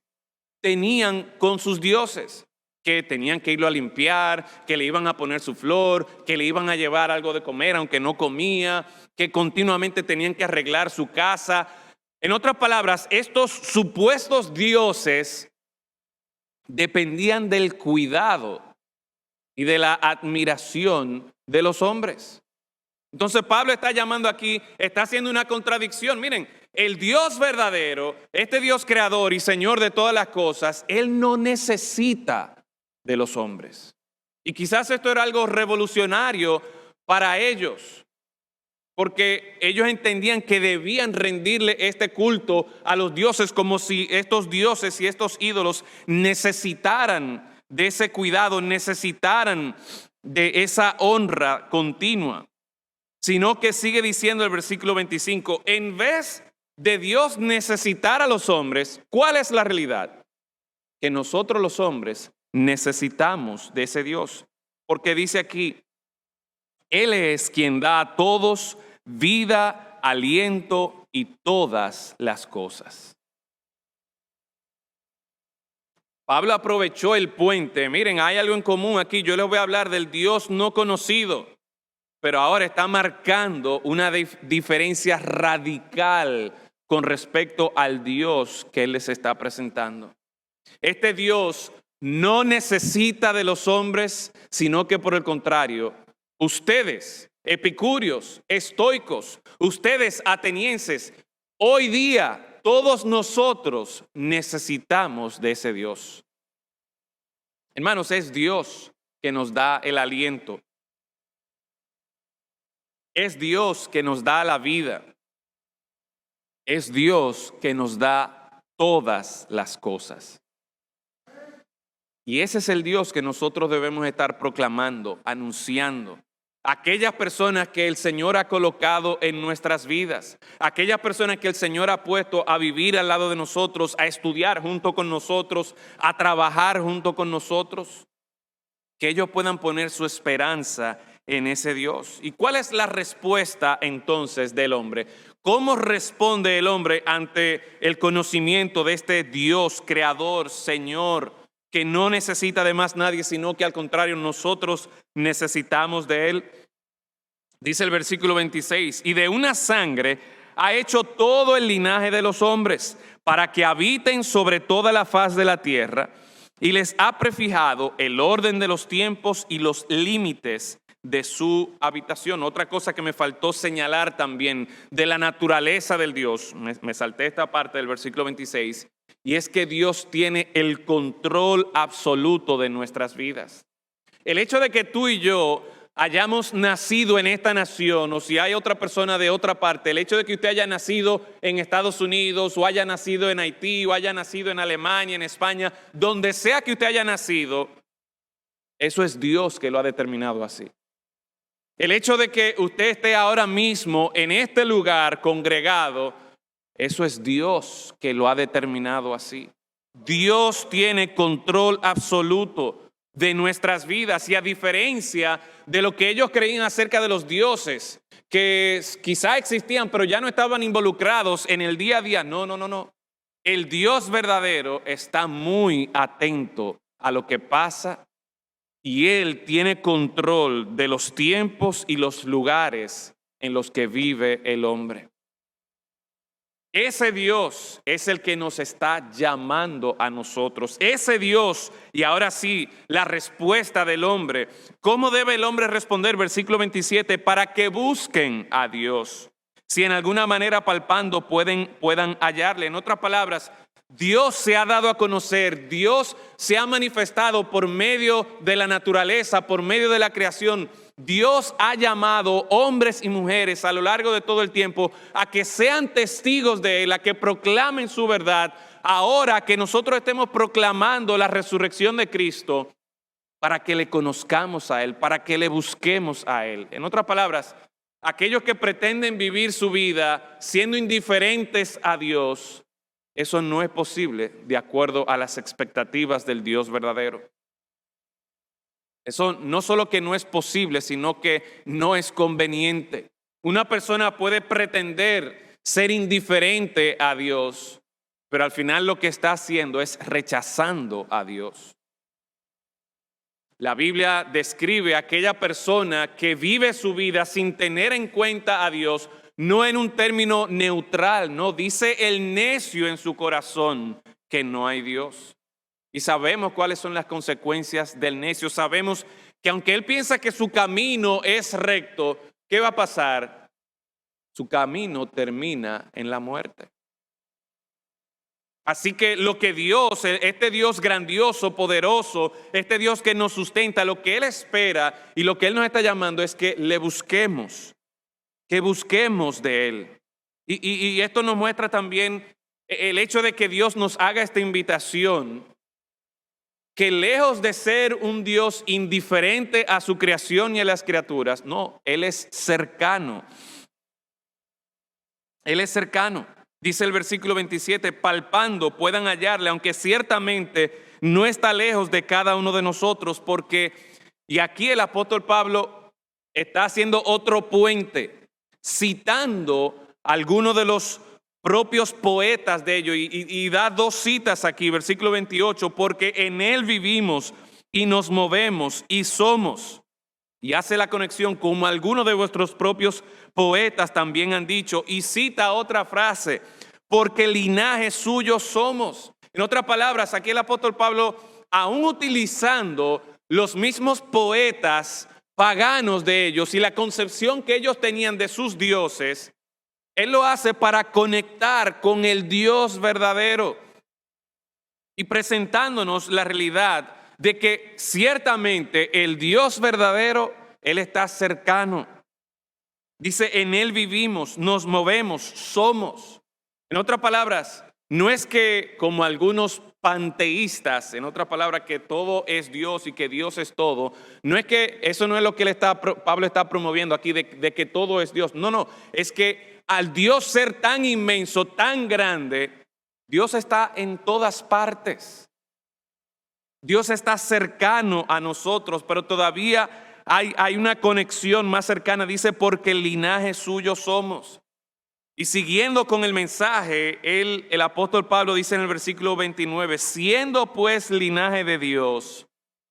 tenían con sus dioses, que tenían que irlo a limpiar, que le iban a poner su flor, que le iban a llevar algo de comer aunque no comía, que continuamente tenían que arreglar su casa. En otras palabras, estos supuestos dioses dependían del cuidado y de la admiración de los hombres. Entonces Pablo está llamando aquí, está haciendo una contradicción. Miren, el Dios verdadero, este Dios creador y Señor de todas las cosas, Él no necesita de los hombres. Y quizás esto era algo revolucionario para ellos, porque ellos entendían que debían rendirle este culto a los dioses como si estos dioses y estos ídolos necesitaran de ese cuidado, necesitaran de esa honra continua. Sino que sigue diciendo el versículo 25, en vez de Dios necesitar a los hombres, ¿cuál es la realidad? Que nosotros los hombres necesitamos de ese Dios. Porque dice aquí, Él es quien da a todos vida, aliento y todas las cosas. Pablo aprovechó el puente. Miren, hay algo en común aquí. Yo les voy a hablar del Dios no conocido, pero ahora está marcando una diferencia radical con respecto al Dios que Él les está presentando. Este Dios no necesita de los hombres, sino que por el contrario, ustedes, epicúreos, estoicos, ustedes atenienses, hoy día todos nosotros necesitamos de ese Dios. Hermanos, es Dios que nos da el aliento. Es Dios que nos da la vida. Es Dios que nos da todas las cosas. Y ese es el Dios que nosotros debemos estar proclamando, anunciando. Aquellas personas que el Señor ha colocado en nuestras vidas, aquellas personas que el Señor ha puesto a vivir al lado de nosotros, a estudiar junto con nosotros, a trabajar junto con nosotros, que ellos puedan poner su esperanza en ese Dios. ¿Y cuál es la respuesta entonces del hombre? ¿Cómo responde el hombre ante el conocimiento de este Dios creador, Señor, que no necesita de más nadie, sino que al contrario nosotros necesitamos de Él? Dice el versículo 26, y de una sangre ha hecho todo el linaje de los hombres, para que habiten sobre toda la faz de la tierra, y les ha prefijado el orden de los tiempos y los límites de su habitación. Otra cosa que me faltó señalar también de la naturaleza del Dios, me salté esta parte del versículo 26, y es que Dios tiene el control absoluto de nuestras vidas. El hecho de que tú y yo hayamos nacido en esta nación, o si hay otra persona de otra parte, el hecho de que usted haya nacido en Estados Unidos, o haya nacido en Haití, o haya nacido en Alemania, en España, donde sea que usted haya nacido, eso es Dios que lo ha determinado así. El hecho de que usted esté ahora mismo en este lugar congregado, eso es Dios que lo ha determinado así. Dios tiene control absoluto de nuestras vidas, y a diferencia de lo que ellos creían acerca de los dioses, que quizá existían pero ya no estaban involucrados en el día a día. No. El Dios verdadero está muy atento a lo que pasa y Él tiene control de los tiempos y los lugares en los que vive el hombre. Ese Dios es el que nos está llamando a nosotros. Ese Dios, y ahora sí, la respuesta del hombre. ¿Cómo debe el hombre responder? Versículo 27, para que busquen a Dios. Si en alguna manera palpando puedan hallarle. En otras palabras, Dios se ha dado a conocer, Dios se ha manifestado por medio de la naturaleza, por medio de la creación. Dios ha llamado hombres y mujeres a lo largo de todo el tiempo a que sean testigos de Él, a que proclamen su verdad. Ahora que nosotros estemos proclamando la resurrección de Cristo, para que le conozcamos a Él, para que le busquemos a Él. En otras palabras, aquellos que pretenden vivir su vida siendo indiferentes a Dios, eso no es posible de acuerdo a las expectativas del Dios verdadero. Eso no solo que no es posible, sino que no es conveniente. Una persona puede pretender ser indiferente a Dios, pero al final lo que está haciendo es rechazando a Dios. La Biblia describe a aquella persona que vive su vida sin tener en cuenta a Dios, no en un término neutral, no, dice el necio en su corazón que no hay Dios. Y sabemos cuáles son las consecuencias del necio. Sabemos que aunque él piensa que su camino es recto, ¿qué va a pasar? Su camino termina en la muerte. Así que lo que Dios, este Dios grandioso, poderoso, este Dios que nos sustenta, lo que Él espera y lo que Él nos está llamando es que le busquemos, que busquemos de Él. Y esto nos muestra también el hecho de que Dios nos haga esta invitación, que lejos de ser un Dios indiferente a su creación y a las criaturas, no, Él es cercano. Él es cercano. Dice el versículo 27, palpando puedan hallarle, aunque ciertamente no está lejos de cada uno de nosotros, porque, y aquí el apóstol Pablo está haciendo otro puente, citando algunos de los propios poetas de ellos, y da dos citas aquí, versículo 28, porque en Él vivimos y nos movemos y somos. Y hace la conexión como algunos de vuestros propios poetas también han dicho, y cita otra frase, porque linaje suyo somos. En otras palabras, aquí el apóstol Pablo, aún utilizando los mismos poetas paganos de ellos y la concepción que ellos tenían de sus dioses, él lo hace para conectar con el Dios verdadero y presentándonos la realidad de que ciertamente el Dios verdadero, Él está cercano. Dice, en Él vivimos, nos movemos, somos. En otras palabras, no es que como algunos panteístas, en otras palabras, que todo es Dios y que Dios es todo, no es que eso no es lo que Pablo está promoviendo aquí de que todo es Dios. No, es que al Dios ser tan inmenso, tan grande, Dios está en todas partes. Dios está cercano a nosotros, pero todavía hay una conexión más cercana. Dice, porque el linaje suyo somos. Y siguiendo con el mensaje, el apóstol Pablo dice en el versículo 29, siendo pues linaje de Dios,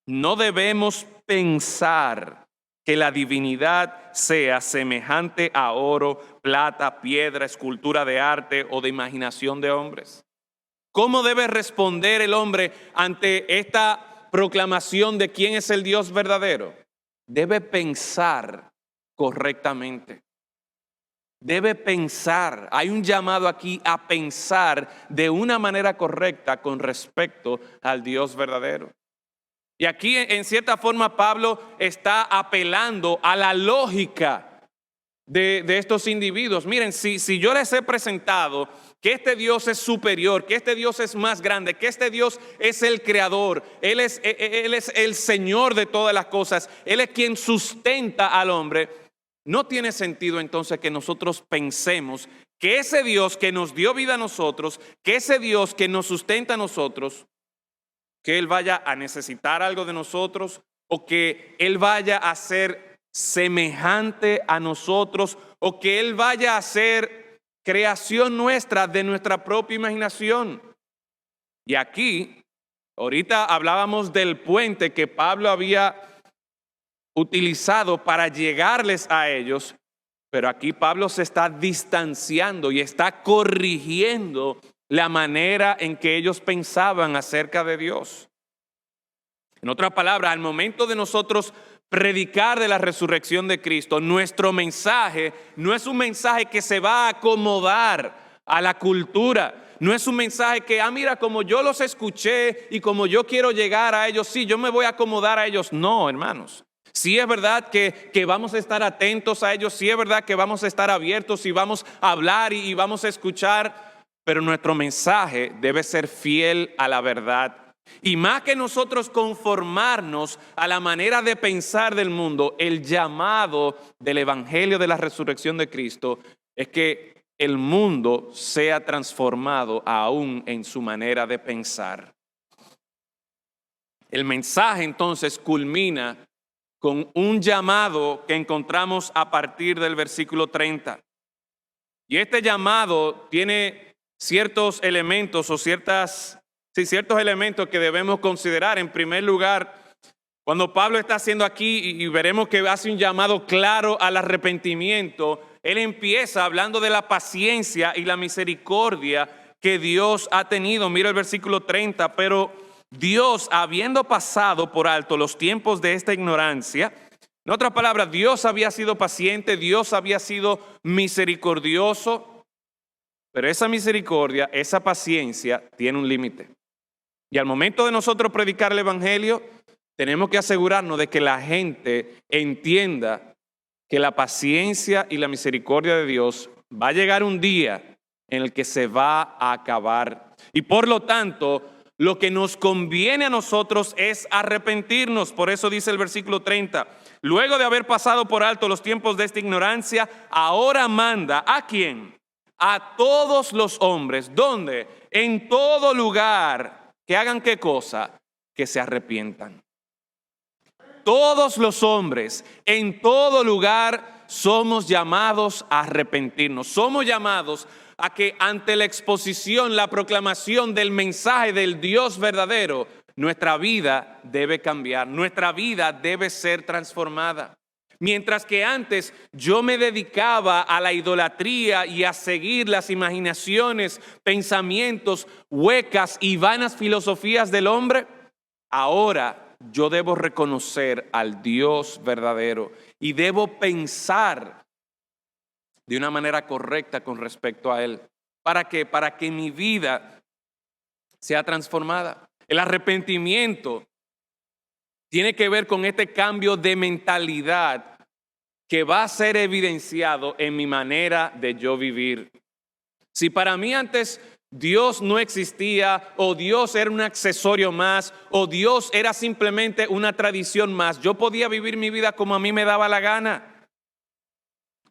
no debemos pensar que la divinidad sea semejante a oro, plata, piedra, escultura de arte o de imaginación de hombres. ¿Cómo debe responder el hombre ante esta proclamación de quién es el Dios verdadero? Debe pensar correctamente. Debe pensar. Hay un llamado aquí a pensar de una manera correcta con respecto al Dios verdadero. Y aquí en cierta forma Pablo está apelando a la lógica de estos individuos. Miren, si yo les he presentado que este Dios es superior, que este Dios es más grande, que este Dios es el creador, Él es el Señor de todas las cosas, Él es quien sustenta al hombre, no tiene sentido entonces que nosotros pensemos que ese Dios que nos dio vida a nosotros, que ese Dios que nos sustenta a nosotros, que Él vaya a necesitar algo de nosotros o que Él vaya a ser semejante a nosotros o que Él vaya a ser creación nuestra de nuestra propia imaginación. Y aquí, ahorita hablábamos del puente que Pablo había utilizado para llegarles a ellos, pero aquí Pablo se está distanciando y está corrigiendo la manera en que ellos pensaban acerca de Dios. En otras palabras, al momento de nosotros predicar de la resurrección de Cristo, nuestro mensaje no es un mensaje que se va a acomodar a la cultura. No es un mensaje que, mira, como yo los escuché y como yo quiero llegar a ellos, sí, yo me voy a acomodar a ellos. No, hermanos. Sí es verdad que vamos a estar atentos a ellos, sí es verdad que vamos a estar abiertos y vamos a hablar y vamos a escuchar, pero nuestro mensaje debe ser fiel a la verdad. Y más que nosotros conformarnos a la manera de pensar del mundo, el llamado del Evangelio de la resurrección de Cristo es que el mundo sea transformado aún en su manera de pensar. El mensaje entonces culmina con un llamado que encontramos a partir del versículo 30. Y este llamado tiene ciertos elementos o ciertos elementos que debemos considerar. En primer lugar, cuando Pablo está haciendo aquí, y veremos que hace un llamado claro al arrepentimiento, él empieza hablando de la paciencia y la misericordia que Dios ha tenido. Mira el versículo 30, pero Dios, habiendo pasado por alto los tiempos de esta ignorancia, en otras palabras, Dios había sido paciente, Dios había sido misericordioso, pero esa misericordia, esa paciencia tiene un límite. Y al momento de nosotros predicar el Evangelio, tenemos que asegurarnos de que la gente entienda que la paciencia y la misericordia de Dios va a llegar un día en el que se va a acabar. Y por lo tanto, lo que nos conviene a nosotros es arrepentirnos. Por eso dice el versículo 30, luego de haber pasado por alto los tiempos de esta ignorancia, ahora manda, ¿a quién? A todos los hombres. ¿Dónde? En todo lugar. ¿Que hagan qué cosa? Que se arrepientan. Todos los hombres, en todo lugar, somos llamados a arrepentirnos. Somos llamados a que ante la exposición, la proclamación del mensaje del Dios verdadero, nuestra vida debe cambiar, nuestra vida debe ser transformada. Mientras que antes yo me dedicaba a la idolatría y a seguir las imaginaciones, pensamientos, huecas y vanas filosofías del hombre, ahora yo debo reconocer al Dios verdadero y debo pensar de una manera correcta con respecto a Él. ¿Para qué? Para que mi vida sea transformada. El arrepentimiento tiene que ver con este cambio de mentalidad que va a ser evidenciado en mi manera de yo vivir. Si para mí antes Dios no existía, o Dios era un accesorio más, o Dios era simplemente una tradición más, yo podía vivir mi vida como a mí me daba la gana.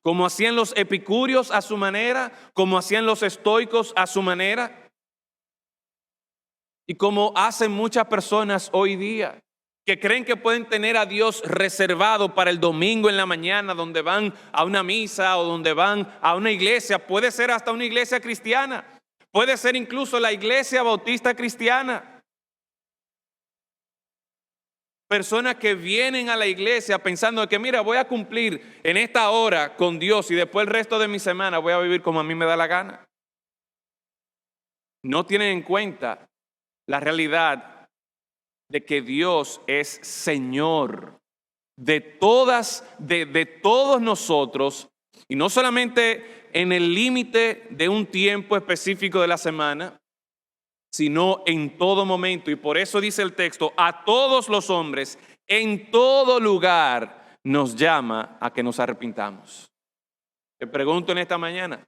Como hacían los epicúreos a su manera, como hacían los estoicos a su manera, y como hacen muchas personas hoy día, que creen que pueden tener a Dios reservado para el domingo en la mañana, donde van a una misa o donde van a una iglesia. Puede ser hasta una iglesia cristiana, puede ser incluso la iglesia bautista cristiana. Personas que vienen a la iglesia pensando que mira, voy a cumplir en esta hora con Dios y después el resto de mi semana voy a vivir como a mí me da la gana. No tienen en cuenta la realidad de que Dios es Señor de todos nosotros, y no solamente en el límite de un tiempo específico de la semana, sino en todo momento. Y por eso dice el texto, a todos los hombres, en todo lugar, nos llama a que nos arrepintamos. Te pregunto en esta mañana,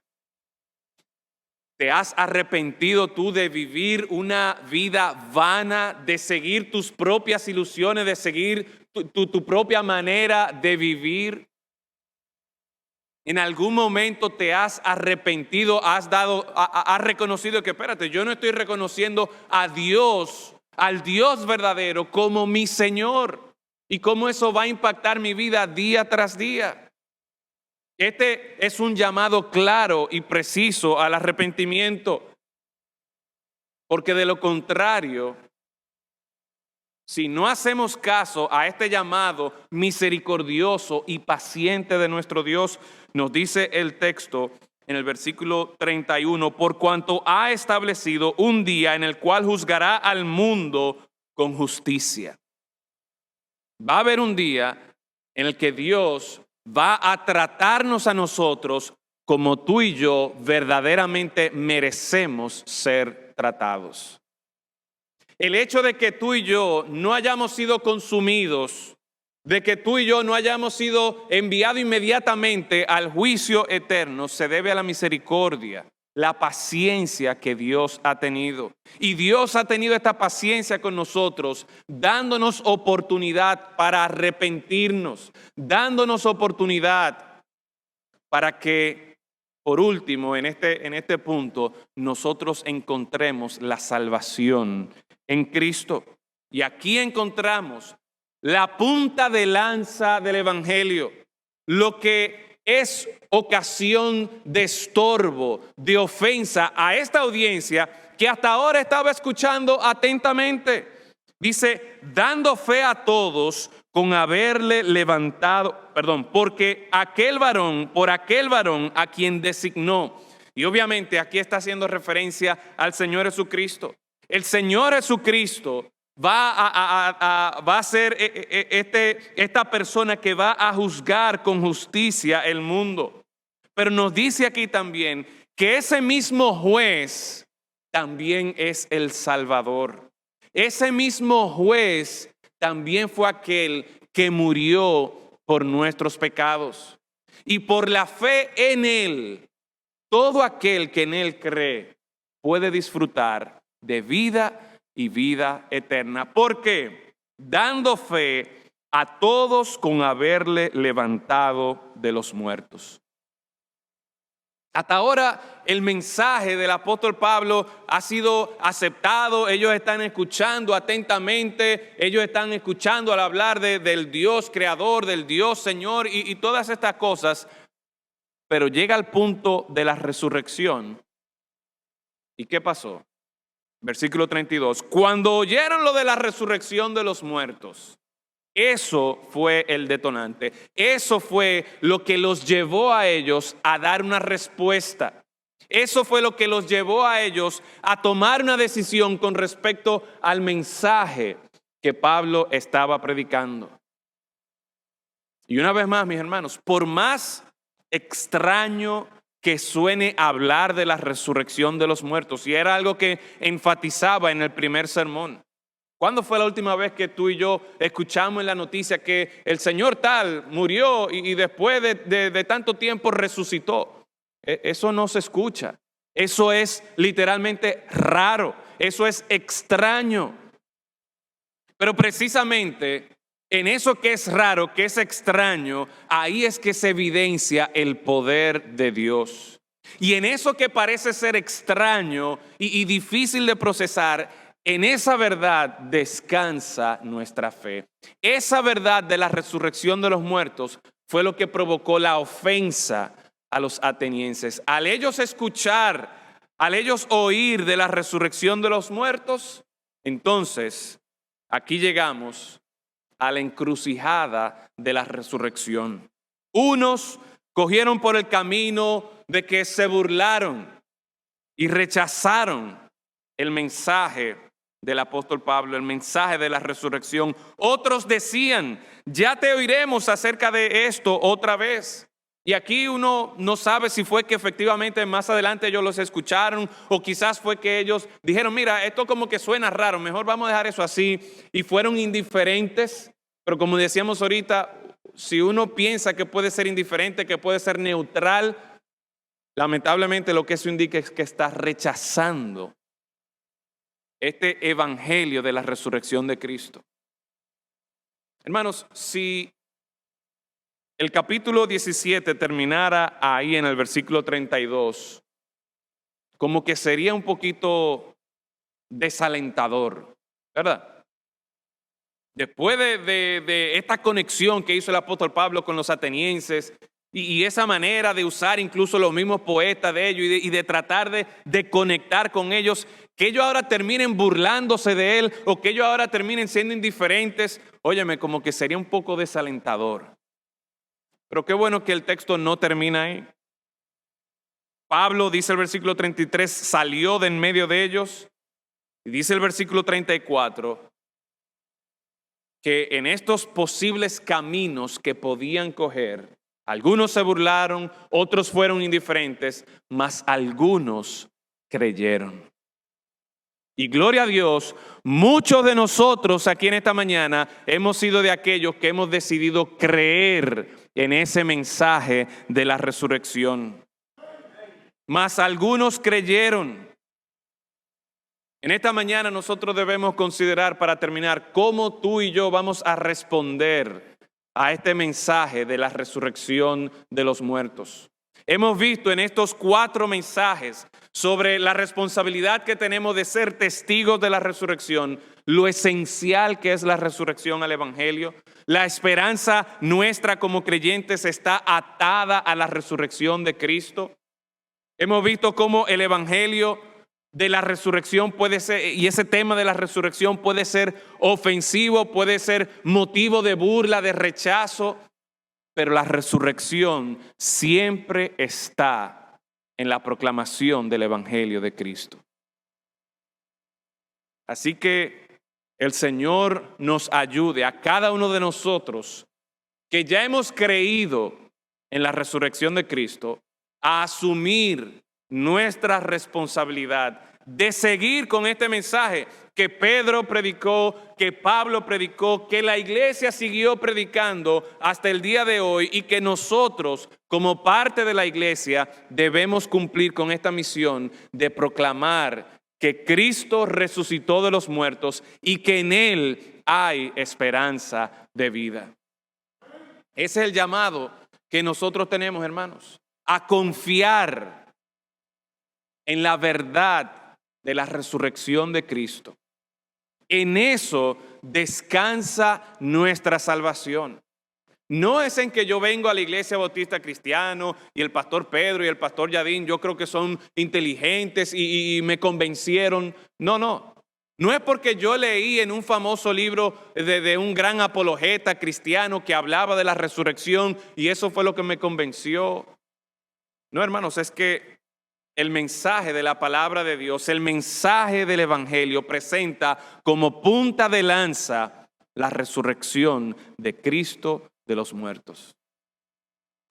¿te has arrepentido tú de vivir una vida vana, de seguir tus propias ilusiones, de seguir tu propia manera de vivir? ¿En algún momento te has arrepentido, has reconocido que, espérate, yo no estoy reconociendo a Dios, al Dios verdadero como mi Señor? ¿Y cómo eso va a impactar mi vida día tras día? Este es un llamado claro y preciso al arrepentimiento, porque de lo contrario, si no hacemos caso a este llamado misericordioso y paciente de nuestro Dios, nos dice el texto en el versículo 31, por cuanto ha establecido un día en el cual juzgará al mundo con justicia. Va a haber un día en el que Dios va a tratarnos a nosotros como tú y yo verdaderamente merecemos ser tratados. El hecho de que tú y yo no hayamos sido consumidos, de que tú y yo no hayamos sido enviados inmediatamente al juicio eterno, se debe a la misericordia, la paciencia que Dios ha tenido. Y Dios ha tenido esta paciencia con nosotros, dándonos oportunidad para arrepentirnos, dándonos oportunidad para que, por último, en este punto, nosotros encontremos la salvación en Cristo. Y aquí encontramos la punta de lanza del Evangelio, lo que es ocasión de estorbo, de ofensa a esta audiencia que hasta ahora estaba escuchando atentamente. Dice, dando fe a todos con haberle levantado, porque por aquel varón a quien designó. Y obviamente aquí está haciendo referencia al Señor Jesucristo. El Señor Jesucristo va a ser esta persona que va a juzgar con justicia el mundo. Pero nos dice aquí también que ese mismo juez también es el Salvador. Ese mismo juez también fue aquel que murió por nuestros pecados. Y por la fe en Él, todo aquel que en Él cree puede disfrutar de vida y vida eterna. ¿Por qué? Dando fe a todos con haberle levantado de los muertos. Hasta ahora el mensaje del apóstol Pablo ha sido aceptado, ellos están escuchando atentamente, ellos están escuchando al hablar del Dios creador, del Dios Señor y todas estas cosas, pero llega al punto de la resurrección. ¿Y qué pasó? Versículo 32, cuando oyeron lo de la resurrección de los muertos, eso fue el detonante, eso fue lo que los llevó a ellos a dar una respuesta, eso fue lo que los llevó a ellos a tomar una decisión con respecto al mensaje que Pablo estaba predicando. Y una vez más, mis hermanos, por más extraño que suene hablar de la resurrección de los muertos, y era algo que enfatizaba en el primer sermón. ¿Cuándo fue la última vez que tú y yo escuchamos en la noticia que el Señor tal murió y después de tanto tiempo resucitó? Eso no se escucha. Eso es literalmente raro. Eso es extraño. Pero precisamente en eso que es raro, que es extraño, ahí es que se evidencia el poder de Dios. Y en eso que parece ser extraño y difícil de procesar, en esa verdad descansa nuestra fe. Esa verdad de la resurrección de los muertos fue lo que provocó la ofensa a los atenienses. Al ellos escuchar, al ellos oír de la resurrección de los muertos, entonces aquí llegamos a la encrucijada de la resurrección. Unos cogieron por el camino de que se burlaron y rechazaron el mensaje del apóstol Pablo, el mensaje de la resurrección. Otros decían, ya te oiremos acerca de esto otra vez. Y aquí uno no sabe si fue que efectivamente más adelante ellos los escucharon o quizás fue que ellos dijeron, mira, esto como que suena raro, mejor vamos a dejar eso así, y fueron indiferentes. Pero como decíamos ahorita, si uno piensa que puede ser indiferente, que puede ser neutral, lamentablemente lo que eso indica es que está rechazando este evangelio de la resurrección de Cristo. Hermanos, si el capítulo 17 terminara ahí en el versículo 32, como que sería un poquito desalentador, ¿verdad? Después de esta conexión que hizo el apóstol Pablo con los atenienses y esa manera de usar incluso los mismos poetas de ellos y de tratar de conectar con ellos, que ellos ahora terminen burlándose de él o que ellos ahora terminen siendo indiferentes, óyeme, como que sería un poco desalentador. Pero qué bueno que el texto no termina ahí. Pablo, dice el versículo 33, salió de en medio de ellos. Y dice el versículo 34, que en estos posibles caminos que podían coger, algunos se burlaron, otros fueron indiferentes, mas algunos creyeron. Y gloria a Dios, muchos de nosotros aquí en esta mañana hemos sido de aquellos que hemos decidido creer en ese mensaje de la resurrección. Mas algunos creyeron. En esta mañana nosotros debemos considerar, para terminar, cómo tú y yo vamos a responder a este mensaje de la resurrección de los muertos. Hemos visto en estos 4 mensajes sobre la responsabilidad que tenemos de ser testigos de la resurrección, lo esencial que es la resurrección al evangelio. La esperanza nuestra como creyentes está atada a la resurrección de Cristo. Hemos visto cómo el evangelio de la resurrección puede ser, y ese tema de la resurrección puede ser ofensivo, puede ser motivo de burla, de rechazo, pero la resurrección siempre está en la proclamación del evangelio de Cristo. Así que el Señor nos ayude a cada uno de nosotros que ya hemos creído en la resurrección de Cristo a asumir nuestra responsabilidad de seguir con este mensaje que Pedro predicó, que Pablo predicó, que la iglesia siguió predicando hasta el día de hoy y que nosotros, como parte de la iglesia, debemos cumplir con esta misión de proclamar que Cristo resucitó de los muertos y que en Él hay esperanza de vida. Ese es el llamado que nosotros tenemos, hermanos, a confiar en la verdad de la resurrección de Cristo. En eso descansa nuestra salvación. No es en que yo vengo a la Iglesia Bautista Cristiano y el pastor Pedro y el pastor Yadín, yo creo que son inteligentes y me convencieron. No. No es porque yo leí en un famoso libro de un gran apologeta cristiano que hablaba de la resurrección y eso fue lo que me convenció. No, hermanos, es que el mensaje de la palabra de Dios, el mensaje del evangelio presenta como punta de lanza la resurrección de Cristo de los muertos.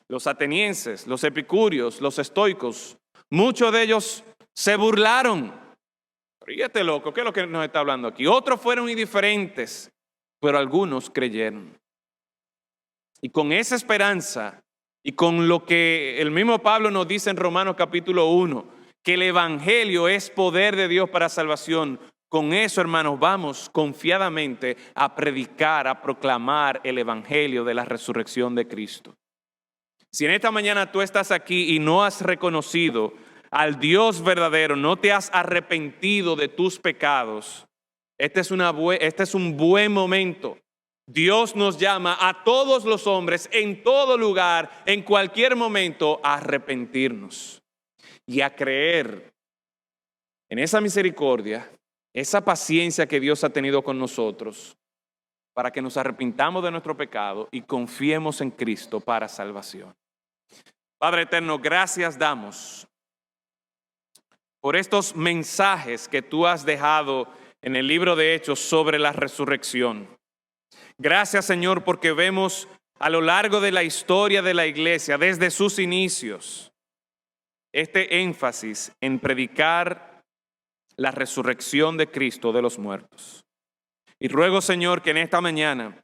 Los atenienses, los epicúreos, los estoicos, muchos de ellos se burlaron. Pero este loco, ¿qué es lo que nos está hablando aquí? Otros fueron indiferentes, pero algunos creyeron. Y con esa esperanza y con lo que el mismo Pablo nos dice en Romanos capítulo 1, que el evangelio es poder de Dios para salvación. Con eso, hermanos, vamos confiadamente a predicar, a proclamar el evangelio de la resurrección de Cristo. Si en esta mañana tú estás aquí y no has reconocido al Dios verdadero, no te has arrepentido de tus pecados, este es un buen momento. Dios nos llama a todos los hombres, en todo lugar, en cualquier momento, a arrepentirnos y a creer en esa misericordia, esa paciencia que Dios ha tenido con nosotros, para que nos arrepintamos de nuestro pecado y confiemos en Cristo para salvación. Padre eterno, gracias damos por estos mensajes que tú has dejado en el libro de Hechos sobre la resurrección. Gracias, Señor, porque vemos a lo largo de la historia de la iglesia, desde sus inicios, este énfasis en predicar la resurrección de Cristo de los muertos. Y ruego, Señor, que en esta mañana,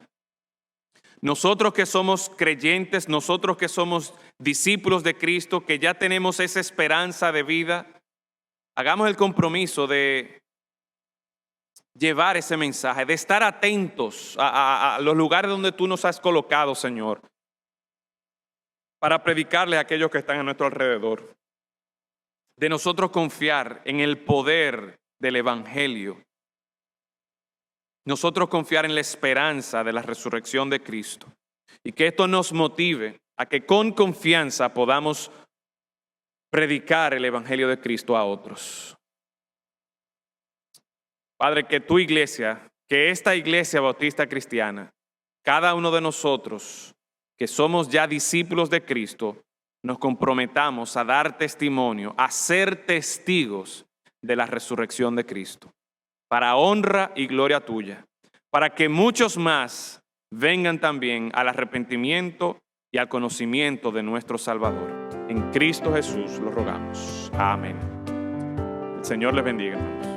nosotros que somos creyentes, nosotros que somos discípulos de Cristo, que ya tenemos esa esperanza de vida, hagamos el compromiso de llevar ese mensaje, de estar atentos a los lugares donde tú nos has colocado, Señor, para predicarle a aquellos que están a nuestro alrededor. De nosotros confiar en el poder del Evangelio. Nosotros confiar en la esperanza de la resurrección de Cristo. Y que esto nos motive a que con confianza podamos predicar el Evangelio de Cristo a otros. Padre, que tu iglesia, que esta iglesia bautista cristiana, cada uno de nosotros que somos ya discípulos de Cristo, nos comprometamos a dar testimonio, a ser testigos de la resurrección de Cristo, para honra y gloria tuya, para que muchos más vengan también al arrepentimiento y al conocimiento de nuestro Salvador. En Cristo Jesús lo rogamos. Amén. El Señor les bendiga, hermanos.